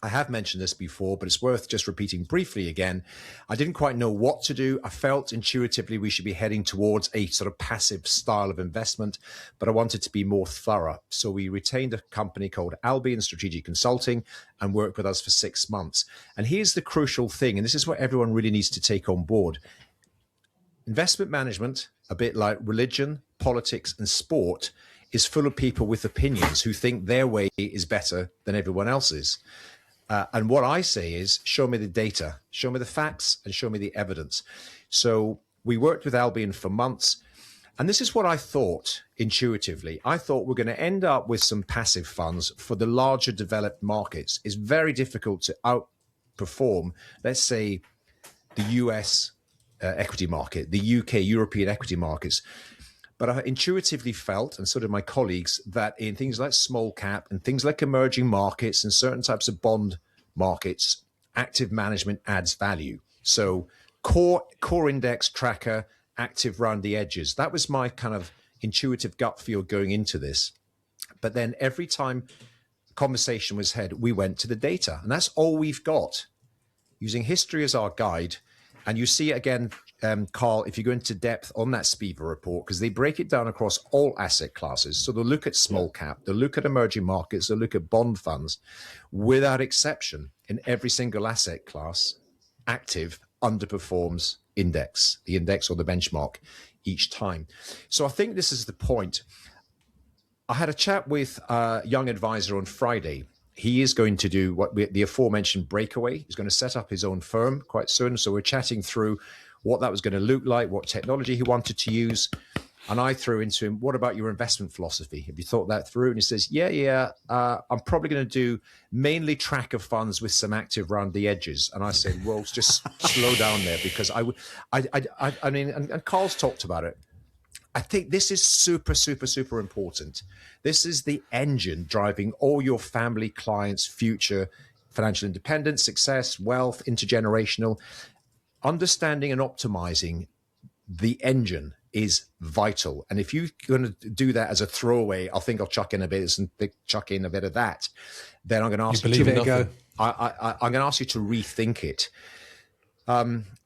I have mentioned this before, but it's worth just repeating briefly again. I didn't quite know what to do. I felt intuitively we should be heading towards a sort of passive style of investment, but I wanted to be more thorough. So we retained a company called Albion Strategic Consulting and worked with us for 6 months. And here's the crucial thing, and this is what everyone really needs to take on board. Investment management, a bit like religion, politics, and sport, is full of people with opinions who think their way is better than everyone else's. And what I say is, show me the data, show me the facts, and show me the evidence. So we worked with Albion for months. And this is what I thought intuitively. I thought we're going to end up with some passive funds for the larger developed markets. It's very difficult to outperform, let's say, the US equity market, the UK, European equity markets. But I intuitively felt, and so did my colleagues, that in things like small cap and things like emerging markets and certain types of bond markets, active management adds value. So core index tracker, active round the edges. That was my kind of intuitive gut feel going into this. But then every time conversation was had, we went to the data. And that's all we've got. Using history as our guide. And you see it again Carl, if you go into depth on that SPIVA report, because they break it down across all asset classes. So they'll look at small cap, they'll look at emerging markets, they'll look at bond funds. Without exception, in every single asset class, active underperforms the index or the benchmark each time. So I think this is the point. I had a chat with a young advisor on Friday. He is going to do the aforementioned breakaway. He's going to set up his own firm quite soon. So we're chatting through what that was going to look like, what technology he wanted to use. And I threw into him, what about your investment philosophy? Have you thought that through? And he says, I'm probably going to do mainly tracker funds with some active around the edges. And I said, well, just slow down there, because I mean, and Carl's talked about it. I think this is super, super, super important. This is the engine driving all your family clients' future financial independence, success, wealth, intergenerational. Understanding and optimizing the engine is vital. And if you're going to do that as a throwaway, I think I'll chuck in a bit of that. Then I'm going to ask you to go. I'm going to ask you to rethink it.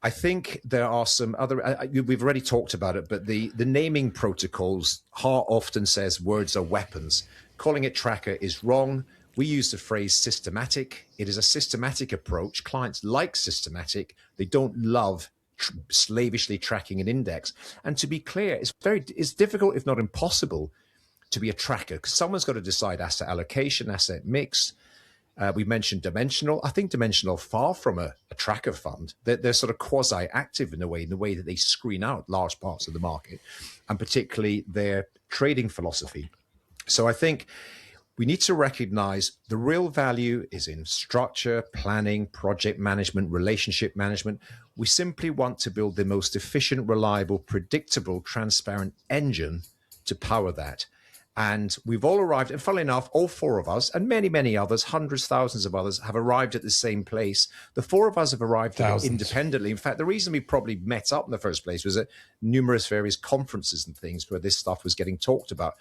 I think there are some other, we've already talked about it, but the naming protocols, Hart often says words are weapons. Calling it tracker is wrong. We use the phrase systematic. It is a systematic approach. Clients like systematic. They don't love slavishly tracking an index. And to be clear, it's difficult, if not impossible, to be a tracker, because someone's got to decide asset allocation, asset mix. We mentioned dimensional. I think dimensional far from a tracker fund. They're sort of quasi-active in the way that they screen out large parts of the market, and particularly their trading philosophy. So I think we need to recognize the real value is in structure, planning, project management, relationship management. We simply want to build the most efficient, reliable, predictable, transparent engine to power that. And we've all arrived, and funnily enough, all four of us, and many, many others, hundreds, thousands of others, have arrived at the same place. The four of us have arrived independently. In fact, the reason we probably met up in the first place was at numerous various conferences and things where this stuff was getting talked about.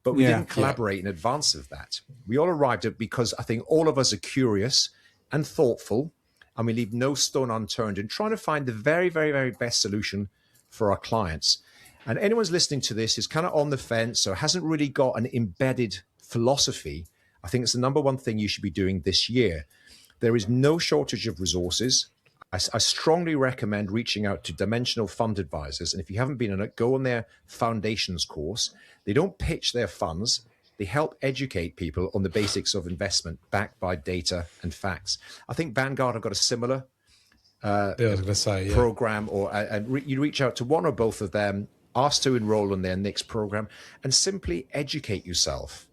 But we didn't collaborate in advance of that. We all arrived at, because I think all of us are curious and thoughtful, and we leave no stone unturned in trying to find the very, very, very best solution for our clients. And anyone's listening to this is kind of on the fence or hasn't really got an embedded philosophy. I think it's the number one thing you should be doing this year. There is no shortage of resources. I strongly recommend reaching out to Dimensional Fund Advisors. And if you haven't been on it, go on their Foundations course. They don't pitch their funds. They help educate people on the basics of investment backed by data and facts. I think Vanguard have got a similar program, you reach out to one or both of them, ask to enroll in their next program, and simply educate yourself.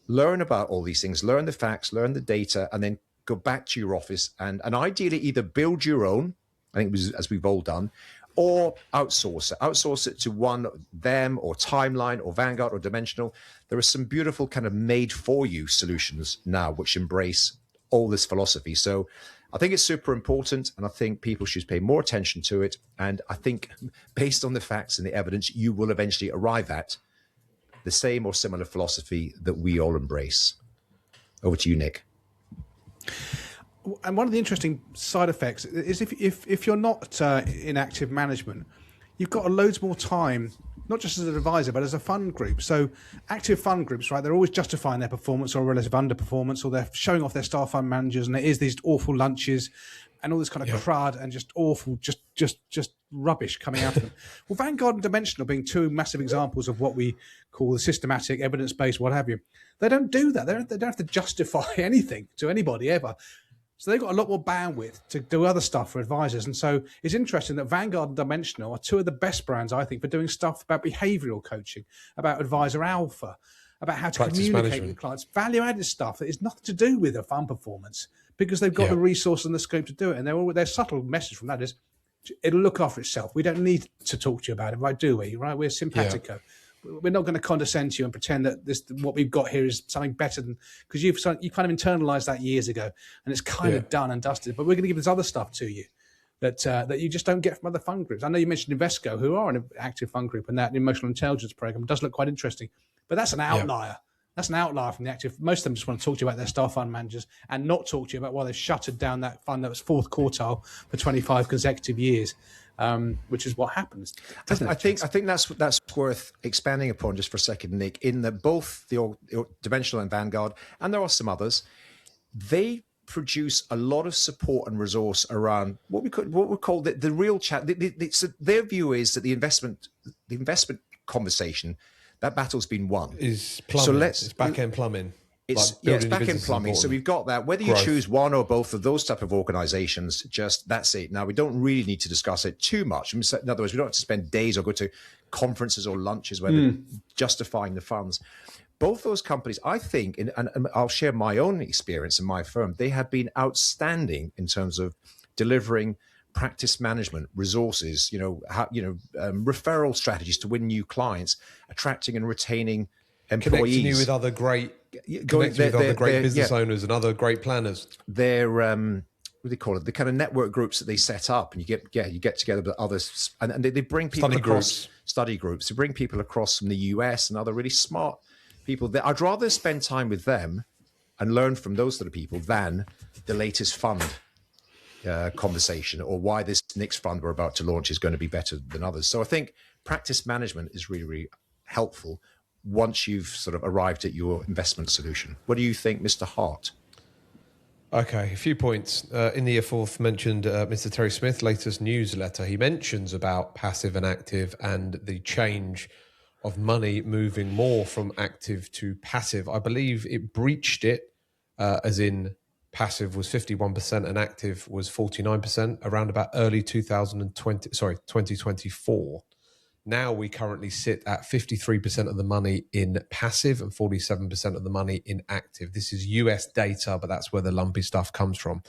Learn about all these things, learn the facts, learn the data, and then go back to your office and ideally either build your own, I think it was, as we've all done, or outsource it to them or Timeline or Vanguard or Dimensional. There are some beautiful kind of made for you solutions now which embrace all this philosophy. So I think it's super important, and I think people should pay more attention to it. And I think based on the facts and the evidence, you will eventually arrive at the same or similar philosophy that we all embrace. Over to you, Nick. And one of the interesting side effects is if you're not in active management, you've got loads more time, not just as an advisor, but as a fund group. So active fund groups, right, they're always justifying their performance or relative underperformance, or they're showing off their staff fund managers, and it is these awful lunches and all this kind of crud and just awful, just rubbish coming out of them. Well, Vanguard and Dimensional being two massive examples of what we call the systematic, evidence-based, what have you. They don't do that. They don't have to justify anything to anybody ever. So they've got a lot more bandwidth to do other stuff for advisors. And so it's interesting that Vanguard and Dimensional are two of the best brands, I think, for doing stuff about behavioral coaching, about advisor alpha, about how to communicate with clients, value-added stuff that is nothing to do with a fund performance, because they've got the resource and the scope to do it. And their subtle message from that is, it'll look after itself. We don't need to talk to you about it, right? Do we? Right? We're simpatico. Yeah. We're not going to condescend to you and pretend that what we've got here is something better than, because you kind of internalized that years ago, and it's kind of done and dusted. But we're going to give this other stuff to you that you just don't get from other fund groups. I know you mentioned Invesco, who are an active fund group, and that emotional intelligence program does look quite interesting, but that's an outlier. That's an outlier from the active. Most of them just want to talk to you about their star fund managers and not talk to you about why they've shuttered down that fund that was fourth quartile for 25 consecutive years, which is what happens. I think that's worth expanding upon just for a second, Nick, in that both the Dimensional and Vanguard, and there are some others, they produce a lot of support and resource around what we call the real chat. Their view is that the investment conversation, that battle's been won. Is plumbing. It's back-end plumbing. It's back-end plumbing. So we've got that. Whether you choose one or both of those type of organizations, that's it. Now, we don't really need to discuss it too much. In other words, we don't have to spend days or go to conferences or lunches where they're justifying the funds. Both those companies, I think, and I'll share my own experience in my firm, they have been outstanding in terms of delivering practice management resources, referral strategies to win new clients, attracting and retaining employees. Connecting you with other great business owners and other great planners. They're what do they call it? The kind of network groups that they set up, and you get together with others, and they bring people study groups. They bring people across from the US and other really smart people. I'd rather spend time with them and learn from those sort of people than the latest fund conversation or why this next fund we're about to launch is going to be better than others. So I think practice management is really, really helpful once you've sort of arrived at your investment solution. What do you think, Mr. Hart? Okay, a few points. In the aforementioned Mr. Terry Smith latest newsletter, he mentions about passive and active and the change of money moving more from active to passive. I believe it breached it, as in passive was 51% and active was 49% around about early 2024. Now we currently sit at 53% of the money in passive and 47% of the money in active. This is US data, but that's where the lumpy stuff comes from.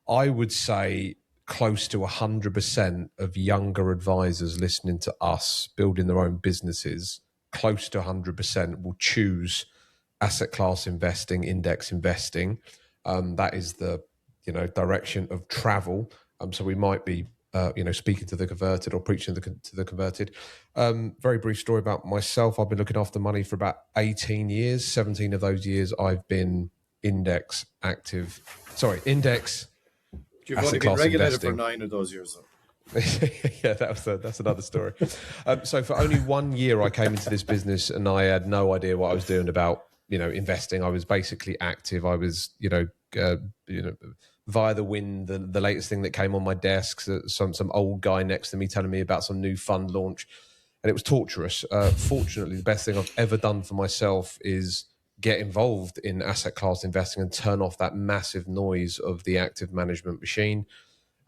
I would say close to 100% of younger advisors listening to us, building their own businesses, close to 100% will choose asset class investing, index investing. That is the direction of travel. So we might be speaking to the converted or preaching to the converted. Very brief story about myself. I've been looking after money for about 18 years. 17 of those years I've been index. You've only been regulated for 9 of those years, though. Yeah, that's another story. So for only 1 year, I came into this business and I had no idea what I was doing about investing. I was basically active. I was via the wind, the latest thing that came on my desk. Some old guy next to me telling me about some new fund launch, and it was torturous. Fortunately, the best thing I've ever done for myself is get involved in asset class investing and turn off that massive noise of the active management machine.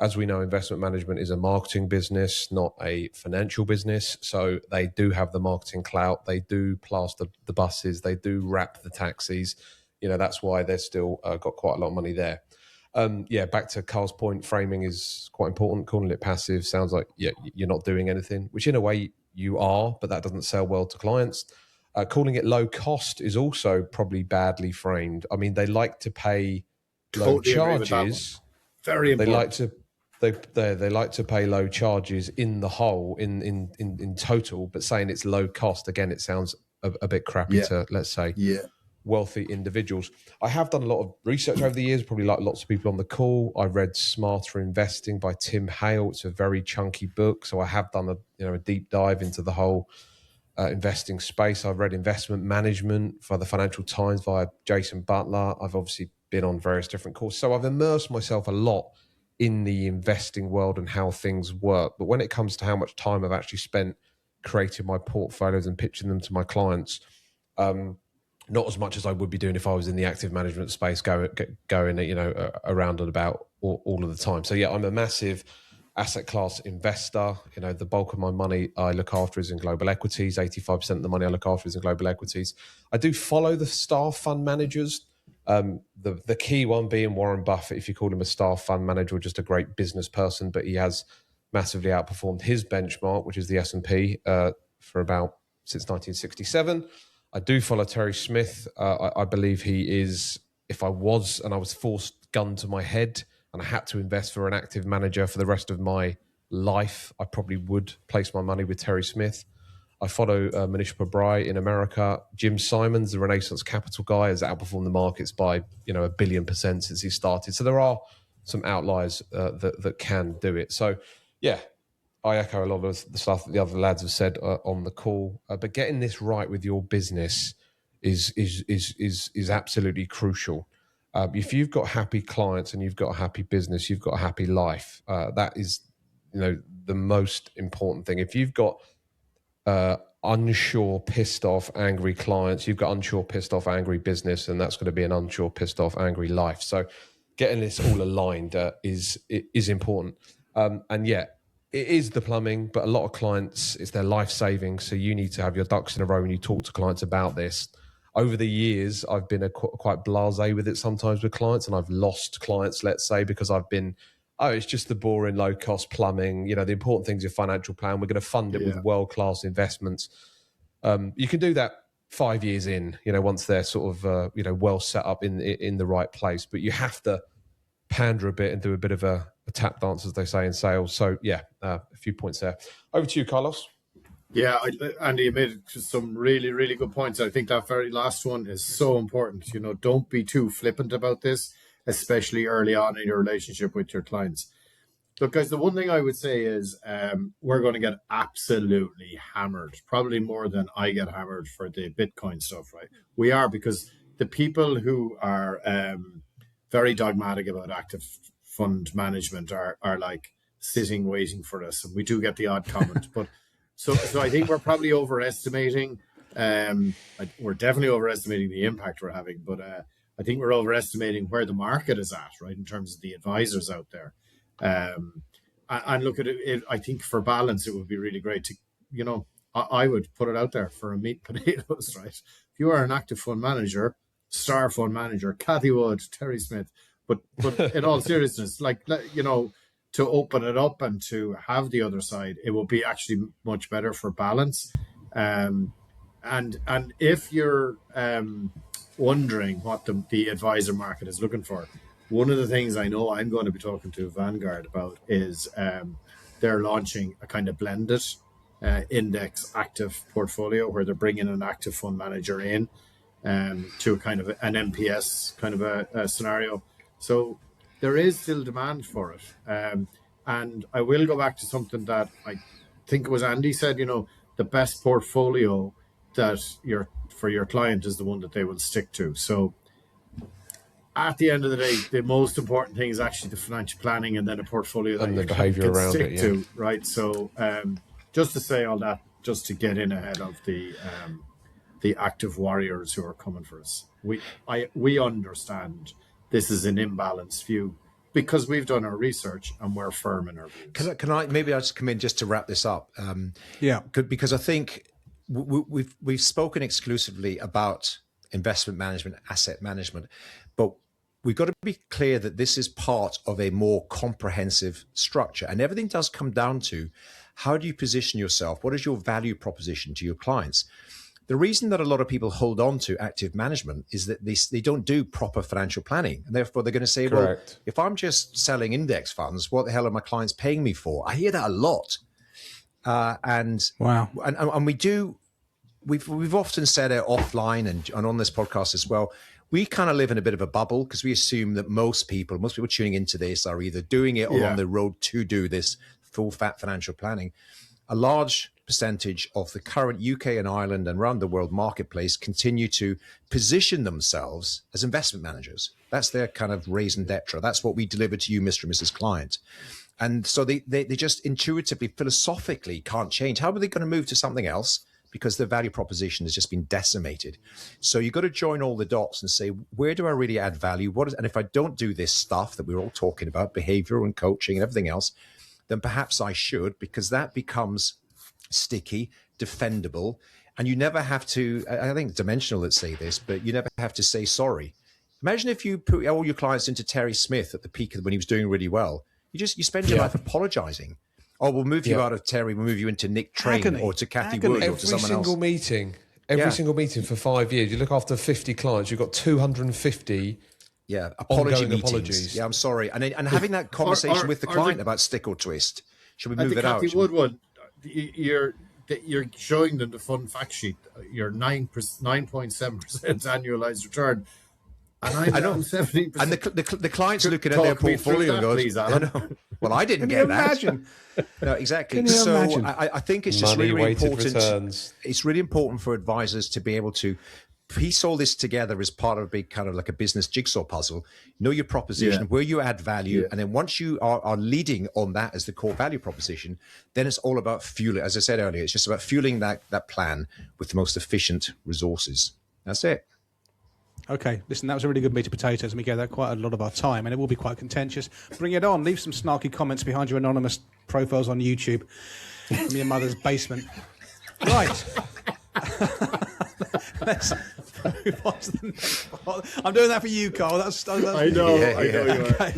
As we know, investment management is a marketing business, not a financial business. So they do have the marketing clout. They do plaster the buses. They do wrap the taxis. That's why they've still got quite a lot of money there. Back to Carl's point, framing is quite important. Calling it passive sounds like you're not doing anything, which in a way you are, but that doesn't sell well to clients. Calling it low cost is also probably badly framed. I mean, they like to pay low charges. Very important. They like to pay low charges in the whole, in total, but saying it's low cost, again, it sounds a bit crappy to, let's say, wealthy individuals. I have done a lot of research over the years, probably like lots of people on the call. I read Smarter Investing by Tim Hale. It's a very chunky book. So I have done a deep dive into the whole investing space. I've read Investment Management for the Financial Times via Jason Butler. I've obviously been on various different courses. So I've immersed myself a lot in the investing world and how things work. But when it comes to how much time I've actually spent creating my portfolios and pitching them to my clients, not as much as I would be doing if I was in the active management space going around and about all of the time. So yeah, I'm a massive asset class investor. The bulk of my money I look after is in global equities. 85% of the money I look after is in global equities. I do follow the star fund managers. The key one being Warren Buffett, if you call him a star fund manager or just a great business person, but he has massively outperformed his benchmark, which is the S&P, for about since 1967. I do follow Terry Smith. I believe he is, if I was forced gun to my head and I had to invest for an active manager for the rest of my life, I probably would place my money with Terry Smith. I follow Manish Pabrai in America. Jim Simons, the Renaissance Capital guy, has outperformed the markets by 1 billion% since he started. So there are some outliers that can do it. So yeah, I echo a lot of the stuff that the other lads have said on the call. But getting this right with your business is absolutely crucial. If you've got happy clients and you've got a happy business, you've got a happy life. That is, the most important thing. If you've got unsure, pissed off, angry clients, you've got unsure, pissed off, angry business, and that's going to be an unsure, pissed off, angry life. So getting this all aligned is important. And yeah, it is the plumbing, but a lot of clients, it's their life savings. So you need to have your ducks in a row when you talk to clients about this. Over the years, I've been quite blasé with it sometimes with clients, and I've lost clients, let's say, because I've been, it's just the boring low-cost plumbing. The important thing's your financial plan. We're going to fund it with world-class investments. You can do that 5 years in, once they're sort of, well set up in the right place. But you have to pander a bit and do a bit of a tap dance, as they say in sales. So, yeah, a few points there. Over to you, Carlos. Yeah, Andy, you made some really, really good points. I think that very last one is so important. Don't be too flippant about this, especially early on in your relationship with your clients. Look, guys, the one thing I would say is we're going to get absolutely hammered, probably more than I get hammered for the Bitcoin stuff, right? We are, because the people who are very dogmatic about active fund management are like sitting waiting for us, and we do get the odd comment. But so I think we're probably overestimating. We're definitely overestimating the impact we're having, but I think we're overestimating where the market is at, right, in terms of the advisors out there. And look at it. I think for balance, it would be really great to, I would put it out there for a meat potatoes, right? If you are an active fund manager, star fund manager, Cathy Wood, Terry Smith, but in all seriousness, to open it up and to have the other side, it will be actually much better for balance. And if you're wondering what the advisor market is looking for, one of the things I know I'm going to be talking to Vanguard about is they're launching a kind of blended index active portfolio where they're bringing an active fund manager in to a kind of an MPS kind of a scenario. So there is still demand for it. And I will go back to something that I think it was Andy said, the best portfolio that for your client is the one that they will stick to. So at the end of the day, the most important thing is actually the financial planning and then a portfolio that and you the behavior can around stick it, to, right? So just to say all that, just to get in ahead of the active warriors who are coming for us. We understand this is an imbalanced view because we've done our research and we're firm in our views. Can I maybe I'll just come in just to wrap this up? Because I think we've spoken exclusively about investment management, asset management, but we've got to be clear that this is part of a more comprehensive structure, and everything does come down to how do you position yourself? What is your value proposition to your clients? The reason that a lot of people hold on to active management is that they don't do proper financial planning. And therefore, they're going to say, well, if I'm just selling index funds, what the hell are my clients paying me for? I hear that a lot. And we've often said it offline and on this podcast as well. We kind of live in a bit of a bubble because we assume that most people tuning into this are either doing it or on the road to do this full fat financial planning. A large percentage of the current UK and Ireland and around the world marketplace continue to position themselves as investment managers. That's their kind of raison d'etre. That's what we deliver to you, Mr. and Mrs. Client. And so they just intuitively, philosophically can't change. How are they going to move to something else? Because their value proposition has just been decimated. So you've got to join all the dots and say, where do I really add value? And if I don't do this stuff that we're all talking about, behavioral and coaching and everything else, then perhaps I should, because that becomes sticky, defendable, and you never have to, I think Dimensional that say this, but you never have to say sorry. Imagine if you put all your clients into Terry Smith at the peak of when he was doing really well. You spend your life apologizing. Oh, we'll move you out of Terry, we'll move you into Nick Train or to Cathy Wood or to someone else. Every single meeting for 5 years, you look after 50 clients, you've got 250 apology meetings. Apologies. Yeah, I'm sorry. And having that conversation with the client about stick or twist. Should we move it out? Cathy Wood one, you're showing them the fun fact sheet. Your 9.7% annualized return. And I'm down 17%. And the client's looking at their portfolio and goes, please, Alan. well, I didn't get that. No, exactly. Can you imagine? I think it's just really important. Returns. It's really important for advisors to be able to piece all this together as part of a big kind of like a business jigsaw puzzle. Know your proposition, where you add value, and then once you are leading on that as the core value proposition, then it's all about fueling. As I said earlier, it's just about fueling that plan with the most efficient resources. That's it. Okay, listen, that was a really good meat of potatoes, and we gave that quite a lot of our time, and it will be quite contentious. Bring it on. Leave some snarky comments behind your anonymous profiles on YouTube from your mother's basement. Right. Let's move on to the next part. I'm doing that for you, Carl. That's I know. I know you are. Okay.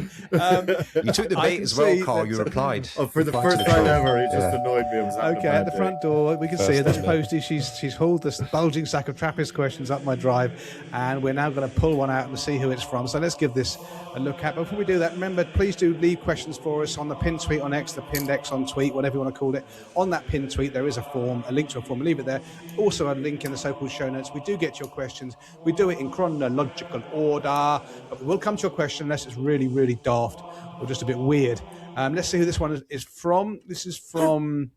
You took the bait as well, Carl. You replied. Oh, for the first time ever, it just annoyed me. Okay, at the front door, we can see her. That's Posty. She's hauled this bulging sack of Trappist questions up my drive, and we're now going to pull one out and see who it's from. So let's give this a look at. Before we do that, remember, please do leave questions for us on the pinned tweet on X, the pinned X on tweet, whatever you want to call it. On that pinned tweet, there is a form, a link to a form. Leave it there. Also, a link in the so-called show notes. We do get your questions. We do it in chronological order, but we will come to your question unless it's really, really daft or just a bit weird. Let's see who this one is from. This is from,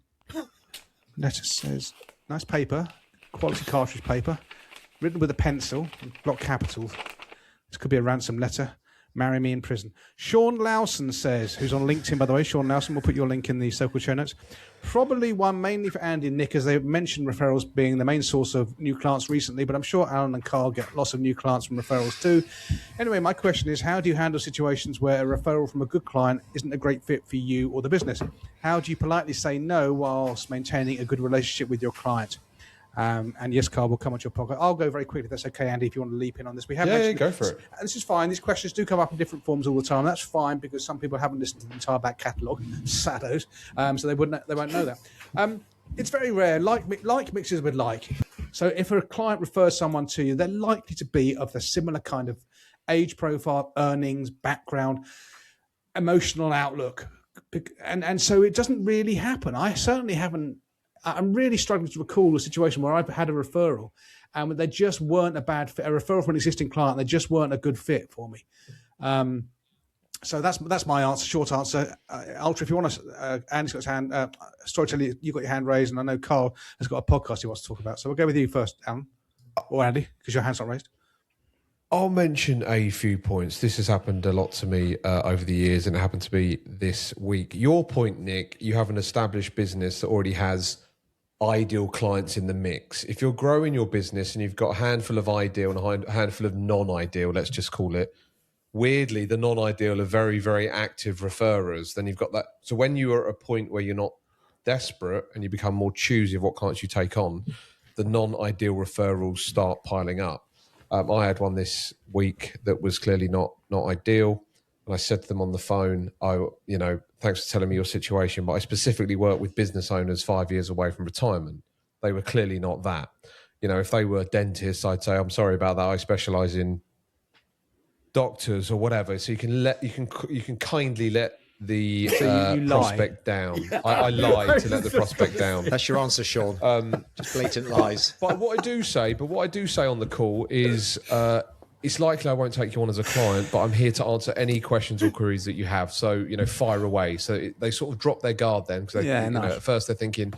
letter says, nice paper, quality cartridge paper, written with a pencil, block capitals. This could be a ransom letter. Marry me in prison. Sean Lawson says, who's on LinkedIn, by the way. Sean Lawson, we'll put your link in the so-called show notes. Probably one mainly for Andy and Nick, as they mentioned referrals being the main source of new clients recently, but I'm sure Alan and Carl get lots of new clients from referrals too. Anyway, my question is, how do you handle situations where a referral from a good client isn't a great fit for you or the business? How do you politely say no whilst maintaining a good relationship with your client? And yes, Carl, will come on to your podcast. I'll go very quickly. That's okay, Andy, if you want to leap in on this. We have go for it. And this is fine. These questions do come up in different forms all the time. That's fine because some people haven't listened to the entire back catalogue, saddos, so they won't know that. It's very rare. Like mixes with like. So if a client refers someone to you, they're likely to be of a similar kind of age profile, earnings, background, emotional outlook. And so it doesn't really happen. I certainly haven't. I'm really struggling to recall a situation where I've had a referral and they just weren't a bad fit, a referral from an existing client. They just weren't a good fit for me. So that's my answer, short answer. Ultra, if you want to, Andy's got his hand, Storyteller, you've got your hand raised, and I know Carl has got a podcast he wants to talk about. So we'll go with you first, Alan, or Andy, because your hand's not raised. I'll mention a few points. This has happened a lot to me over the years, and it happened to me this week. Your point, Nick, you have an established business that already has ideal clients in the mix. If you're growing your business and you've got a handful of ideal and a handful of non-ideal, let's just call it, weirdly, the non-ideal are very, very active referrers. Then you've got that. So when you are at a point where you're not desperate and you become more choosy of what clients you take on, the non-ideal referrals start piling up. I had one this week that was clearly not ideal. And I said to them on the phone, thanks for telling me your situation, but I specifically work with business owners 5 years away from retirement. They were clearly not that. If they were dentists, I'd say, I'm sorry about that. I specialize in doctors or whatever. So you can kindly let the prospect down. I lied to let the prospect down. That's your answer, Sean. Just blatant lies. But what I do say on the call is, it's likely I won't take you on as a client, but I'm here to answer any questions or queries that you have. So, fire away. So they sort of drop their guard then because at first they're thinking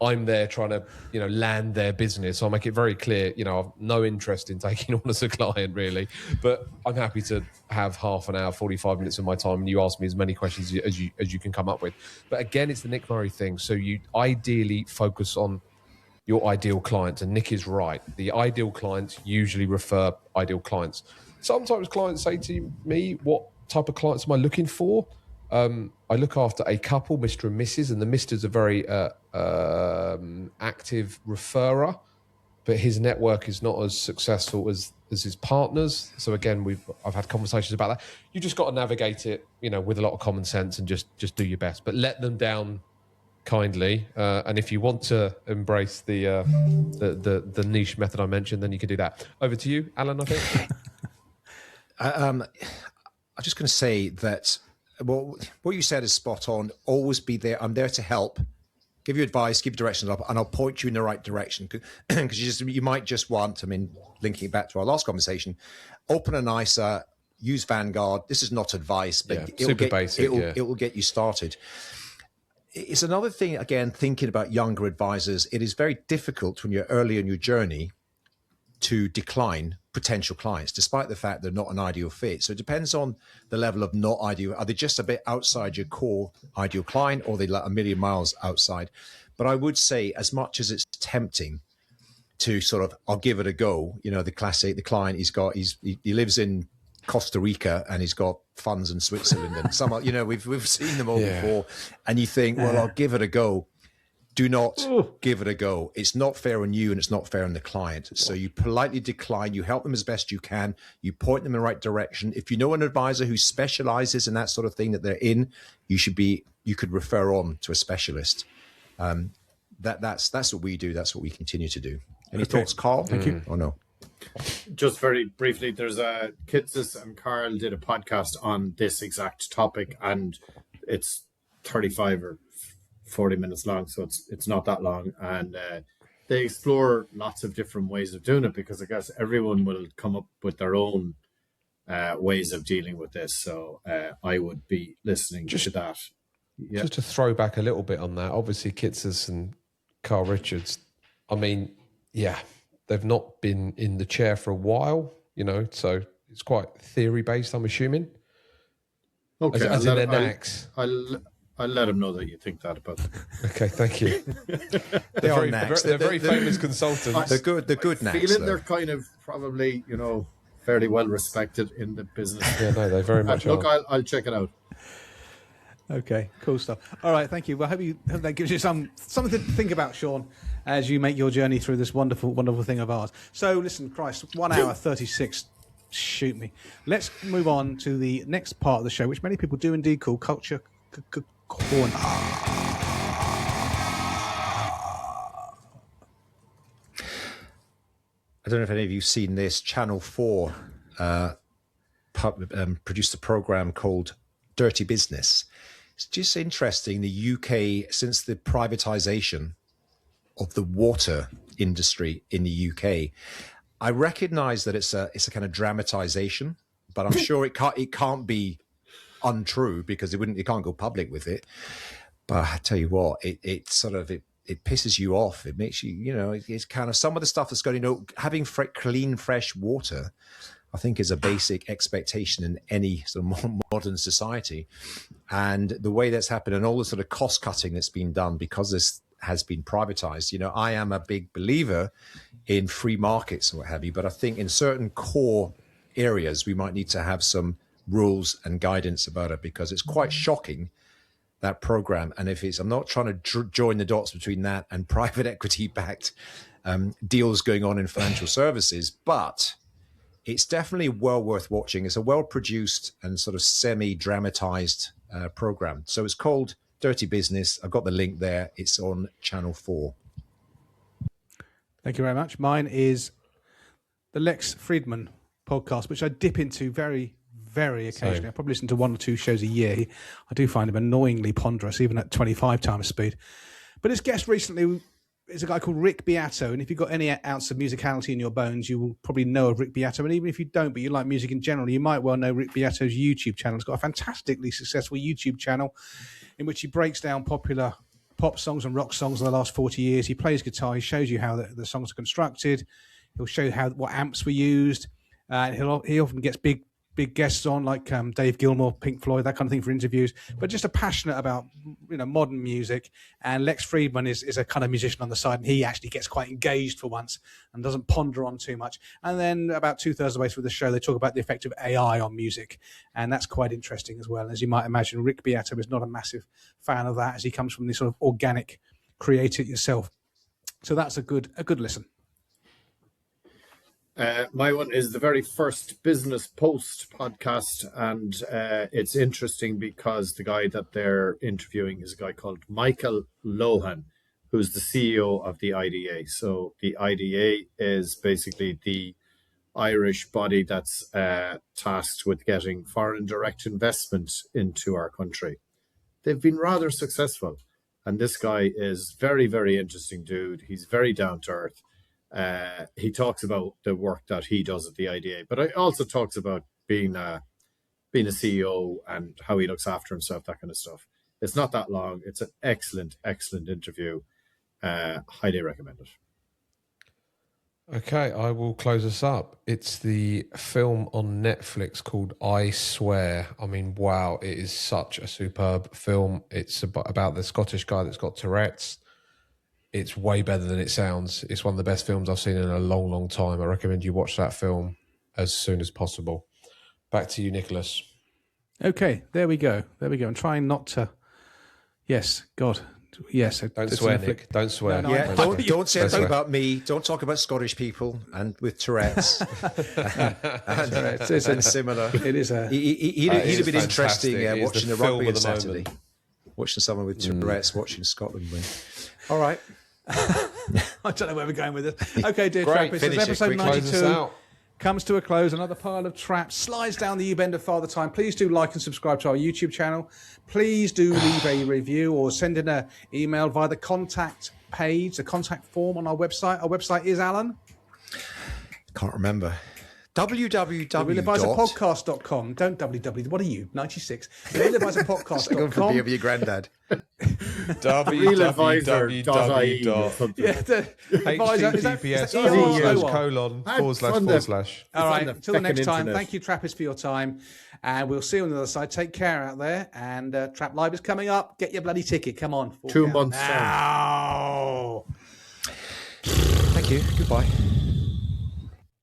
I'm there trying to, land their business. So I'll make it very clear, I've no interest in taking on as a client really, but I'm happy to have half an hour, 45 minutes of my time and you ask me as many questions as you can come up with. But again, it's the Nick Murray thing. So you ideally focus on your ideal clients, and Nick is right. The ideal clients usually refer ideal clients. Sometimes clients say to me, what type of clients am I looking for? I look after a couple, Mr. and Mrs., and the Mr.'s a very active referrer, but his network is not as successful as his partners. So again, I've had conversations about that. You just got to navigate it, with a lot of common sense and just do your best, but let them down kindly, and if you want to embrace the niche method I mentioned, then you can do that. Over to you, Alan. I think. I'm just going to say that what you said is spot on. Always be there. I'm there to help. give you advice, give you directions, and I'll point you in the right direction. Because you might just want, I mean, linking it back to our last conversation, open an ISA, use Vanguard. This is not advice, but it will get you started. It's another thing, again, thinking about younger advisors. It is very difficult when you're early in your journey to decline potential clients, despite the fact they're not an ideal fit. So it depends on the level of not ideal. Are they just a bit outside your core ideal client, or are they like a million miles outside? But I would say, as much as it's tempting to sort of, I'll give it a go, you know, the classic, the client he lives in Costa Rica and he's got funds in Switzerland and some, you know, we've seen them all before, and you think, well, I'll give it a go. Do not give it a go. It's not fair on you and it's not fair on the client. So you politely decline, you help them as best you can, you point them in the right direction. If you know an advisor who specializes in that sort of thing that they're in, you could refer on to a specialist. That's what we do. That's what we continue to do. Any thoughts, Carl? Thank you. Or no? Just very briefly, there's Kitsis and Carl did a podcast on this exact topic, and it's 35 or 40 minutes long, so it's not that long, and they explore lots of different ways of doing it, because I guess everyone will come up with their own ways of dealing with this. So I would be listening to that. Yeah. Just to throw back a little bit on that, obviously Kitsis and Carl Richards, I mean, they've not been in the chair for a while, you know, so it's quite theory based, I'm assuming. Okay, as in their knacks. I'll let them know that you think that about them. Okay, thank you. They're very famous consultants. They're good knacks. Feeling they're kind of probably, you know, fairly well respected in the business. Yeah, no, they very much look, are. I'll check it out. Okay, cool stuff. All right, thank you. Well, I hope that gives you something to think about, Sean, as you make your journey through this wonderful, wonderful thing of ours. So, listen, Christ, 1 hour 36. Shoot me. Let's move on to the next part of the show, which many people do indeed call Culture Corner. I don't know if any of you've seen this. Channel 4 produced a program called Dirty Business. It's just interesting. The UK, since the privatization of the water industry in the UK, I recognise that it's a kind of dramatization, but I'm sure it can't be untrue, because it can't go public with it. But I tell you what, it pisses you off. It makes you, you know, it's kind of some of the stuff that's going, you know, having clean, fresh water, I think, is a basic expectation in any sort of modern society. And the way that's happened, and all the sort of cost cutting that's been done because this has been privatized. You know, I am a big believer in free markets and what have you, but I think in certain core areas, we might need to have some rules and guidance about it, because it's quite shocking, that program. And I'm not trying to join the dots between that and private equity backed deals going on in financial services, but it's definitely well worth watching. It's a well produced and sort of semi dramatized program. So it's called Dirty Business. I've got the link there. It's on Channel 4. Thank you very much. Mine is the Lex Friedman podcast, which I dip into very, very occasionally. I probably listen to 1 or 2 shows a year. I do find him annoyingly ponderous, even at 25 times speed. But his guest recently is a guy called Rick Beato, and if you've got any ounce of musicality in your bones, you will probably know of Rick Beato. And even if you don't, but you like music in general, you might well know Rick Beato's YouTube channel. He's got a fantastically successful YouTube channel in which he breaks down popular pop songs and rock songs of the last 40 years. He plays guitar. He shows you how the songs are constructed. He'll show you what amps were used. He often gets big guests on, like Dave Gilmour, Pink Floyd, that kind of thing, for interviews. But just passionate about, you know, modern music. And Lex Friedman is a kind of musician on the side, and he actually gets quite engaged for once and doesn't ponder on too much. And then about 2/3 of the way through the show, they talk about the effect of AI on music, and that's quite interesting as well. As you might imagine, Rick Beato is not a massive fan of that, as he comes from this sort of organic, create it yourself. So that's a good listen. My one is the very first Business Post podcast, and it's interesting because the guy that they're interviewing is a guy called Michael Lohan, who's the CEO of the IDA. So the IDA is basically the Irish body that's tasked with getting foreign direct investment into our country. They've been rather successful. And this guy is very, very interesting dude. He's very down to earth. He talks about the work that he does at the IDA, but he also talks about being a CEO and how he looks after himself, that kind of stuff. It's not that long. It's an excellent, excellent interview. Highly recommend it. Okay, I will close us up. It's the film on Netflix called I Swear. I mean, wow, it is such a superb film. It's about the Scottish guy that's got Tourette's. It's way better than it sounds. It's one of the best films I've seen in a long, long time. I recommend you watch that film as soon as possible. Back to you, Nicholas. Okay, there we go. I'm trying not to... Yes, God... Yes, don't swear, Nick. Don't swear. No, yeah, don't say anything about me. Don't talk about Scottish people and with Tourette's and similar. It is a. He'd have been interesting watching the rugby on Saturday. Watching someone with Tourette's watching Scotland win. All right. I don't know where we're going with this. Okay, dear Great. Trappers, episode 92 comes to a close. Another pile of traps slides down the U-bend of Father Time. Please do like and subscribe to our YouTube channel. Please do leave a review or send in an email via the contact page, the contact form on our website. Our website is, Alan? Can't remember. www.realadvisorpodcast.com. Don't www. What are you? 96. Realadvisorpodcast.com. Going for beer with your granddad. Realadvisor.ie. Yeah, https://. All right, until the next time, thank you, Trappers, for your time. And we'll see you on the other side. Take care out there. And Trap Live is coming up. Get your bloody ticket. Come on. 2 months now. Thank you. Goodbye.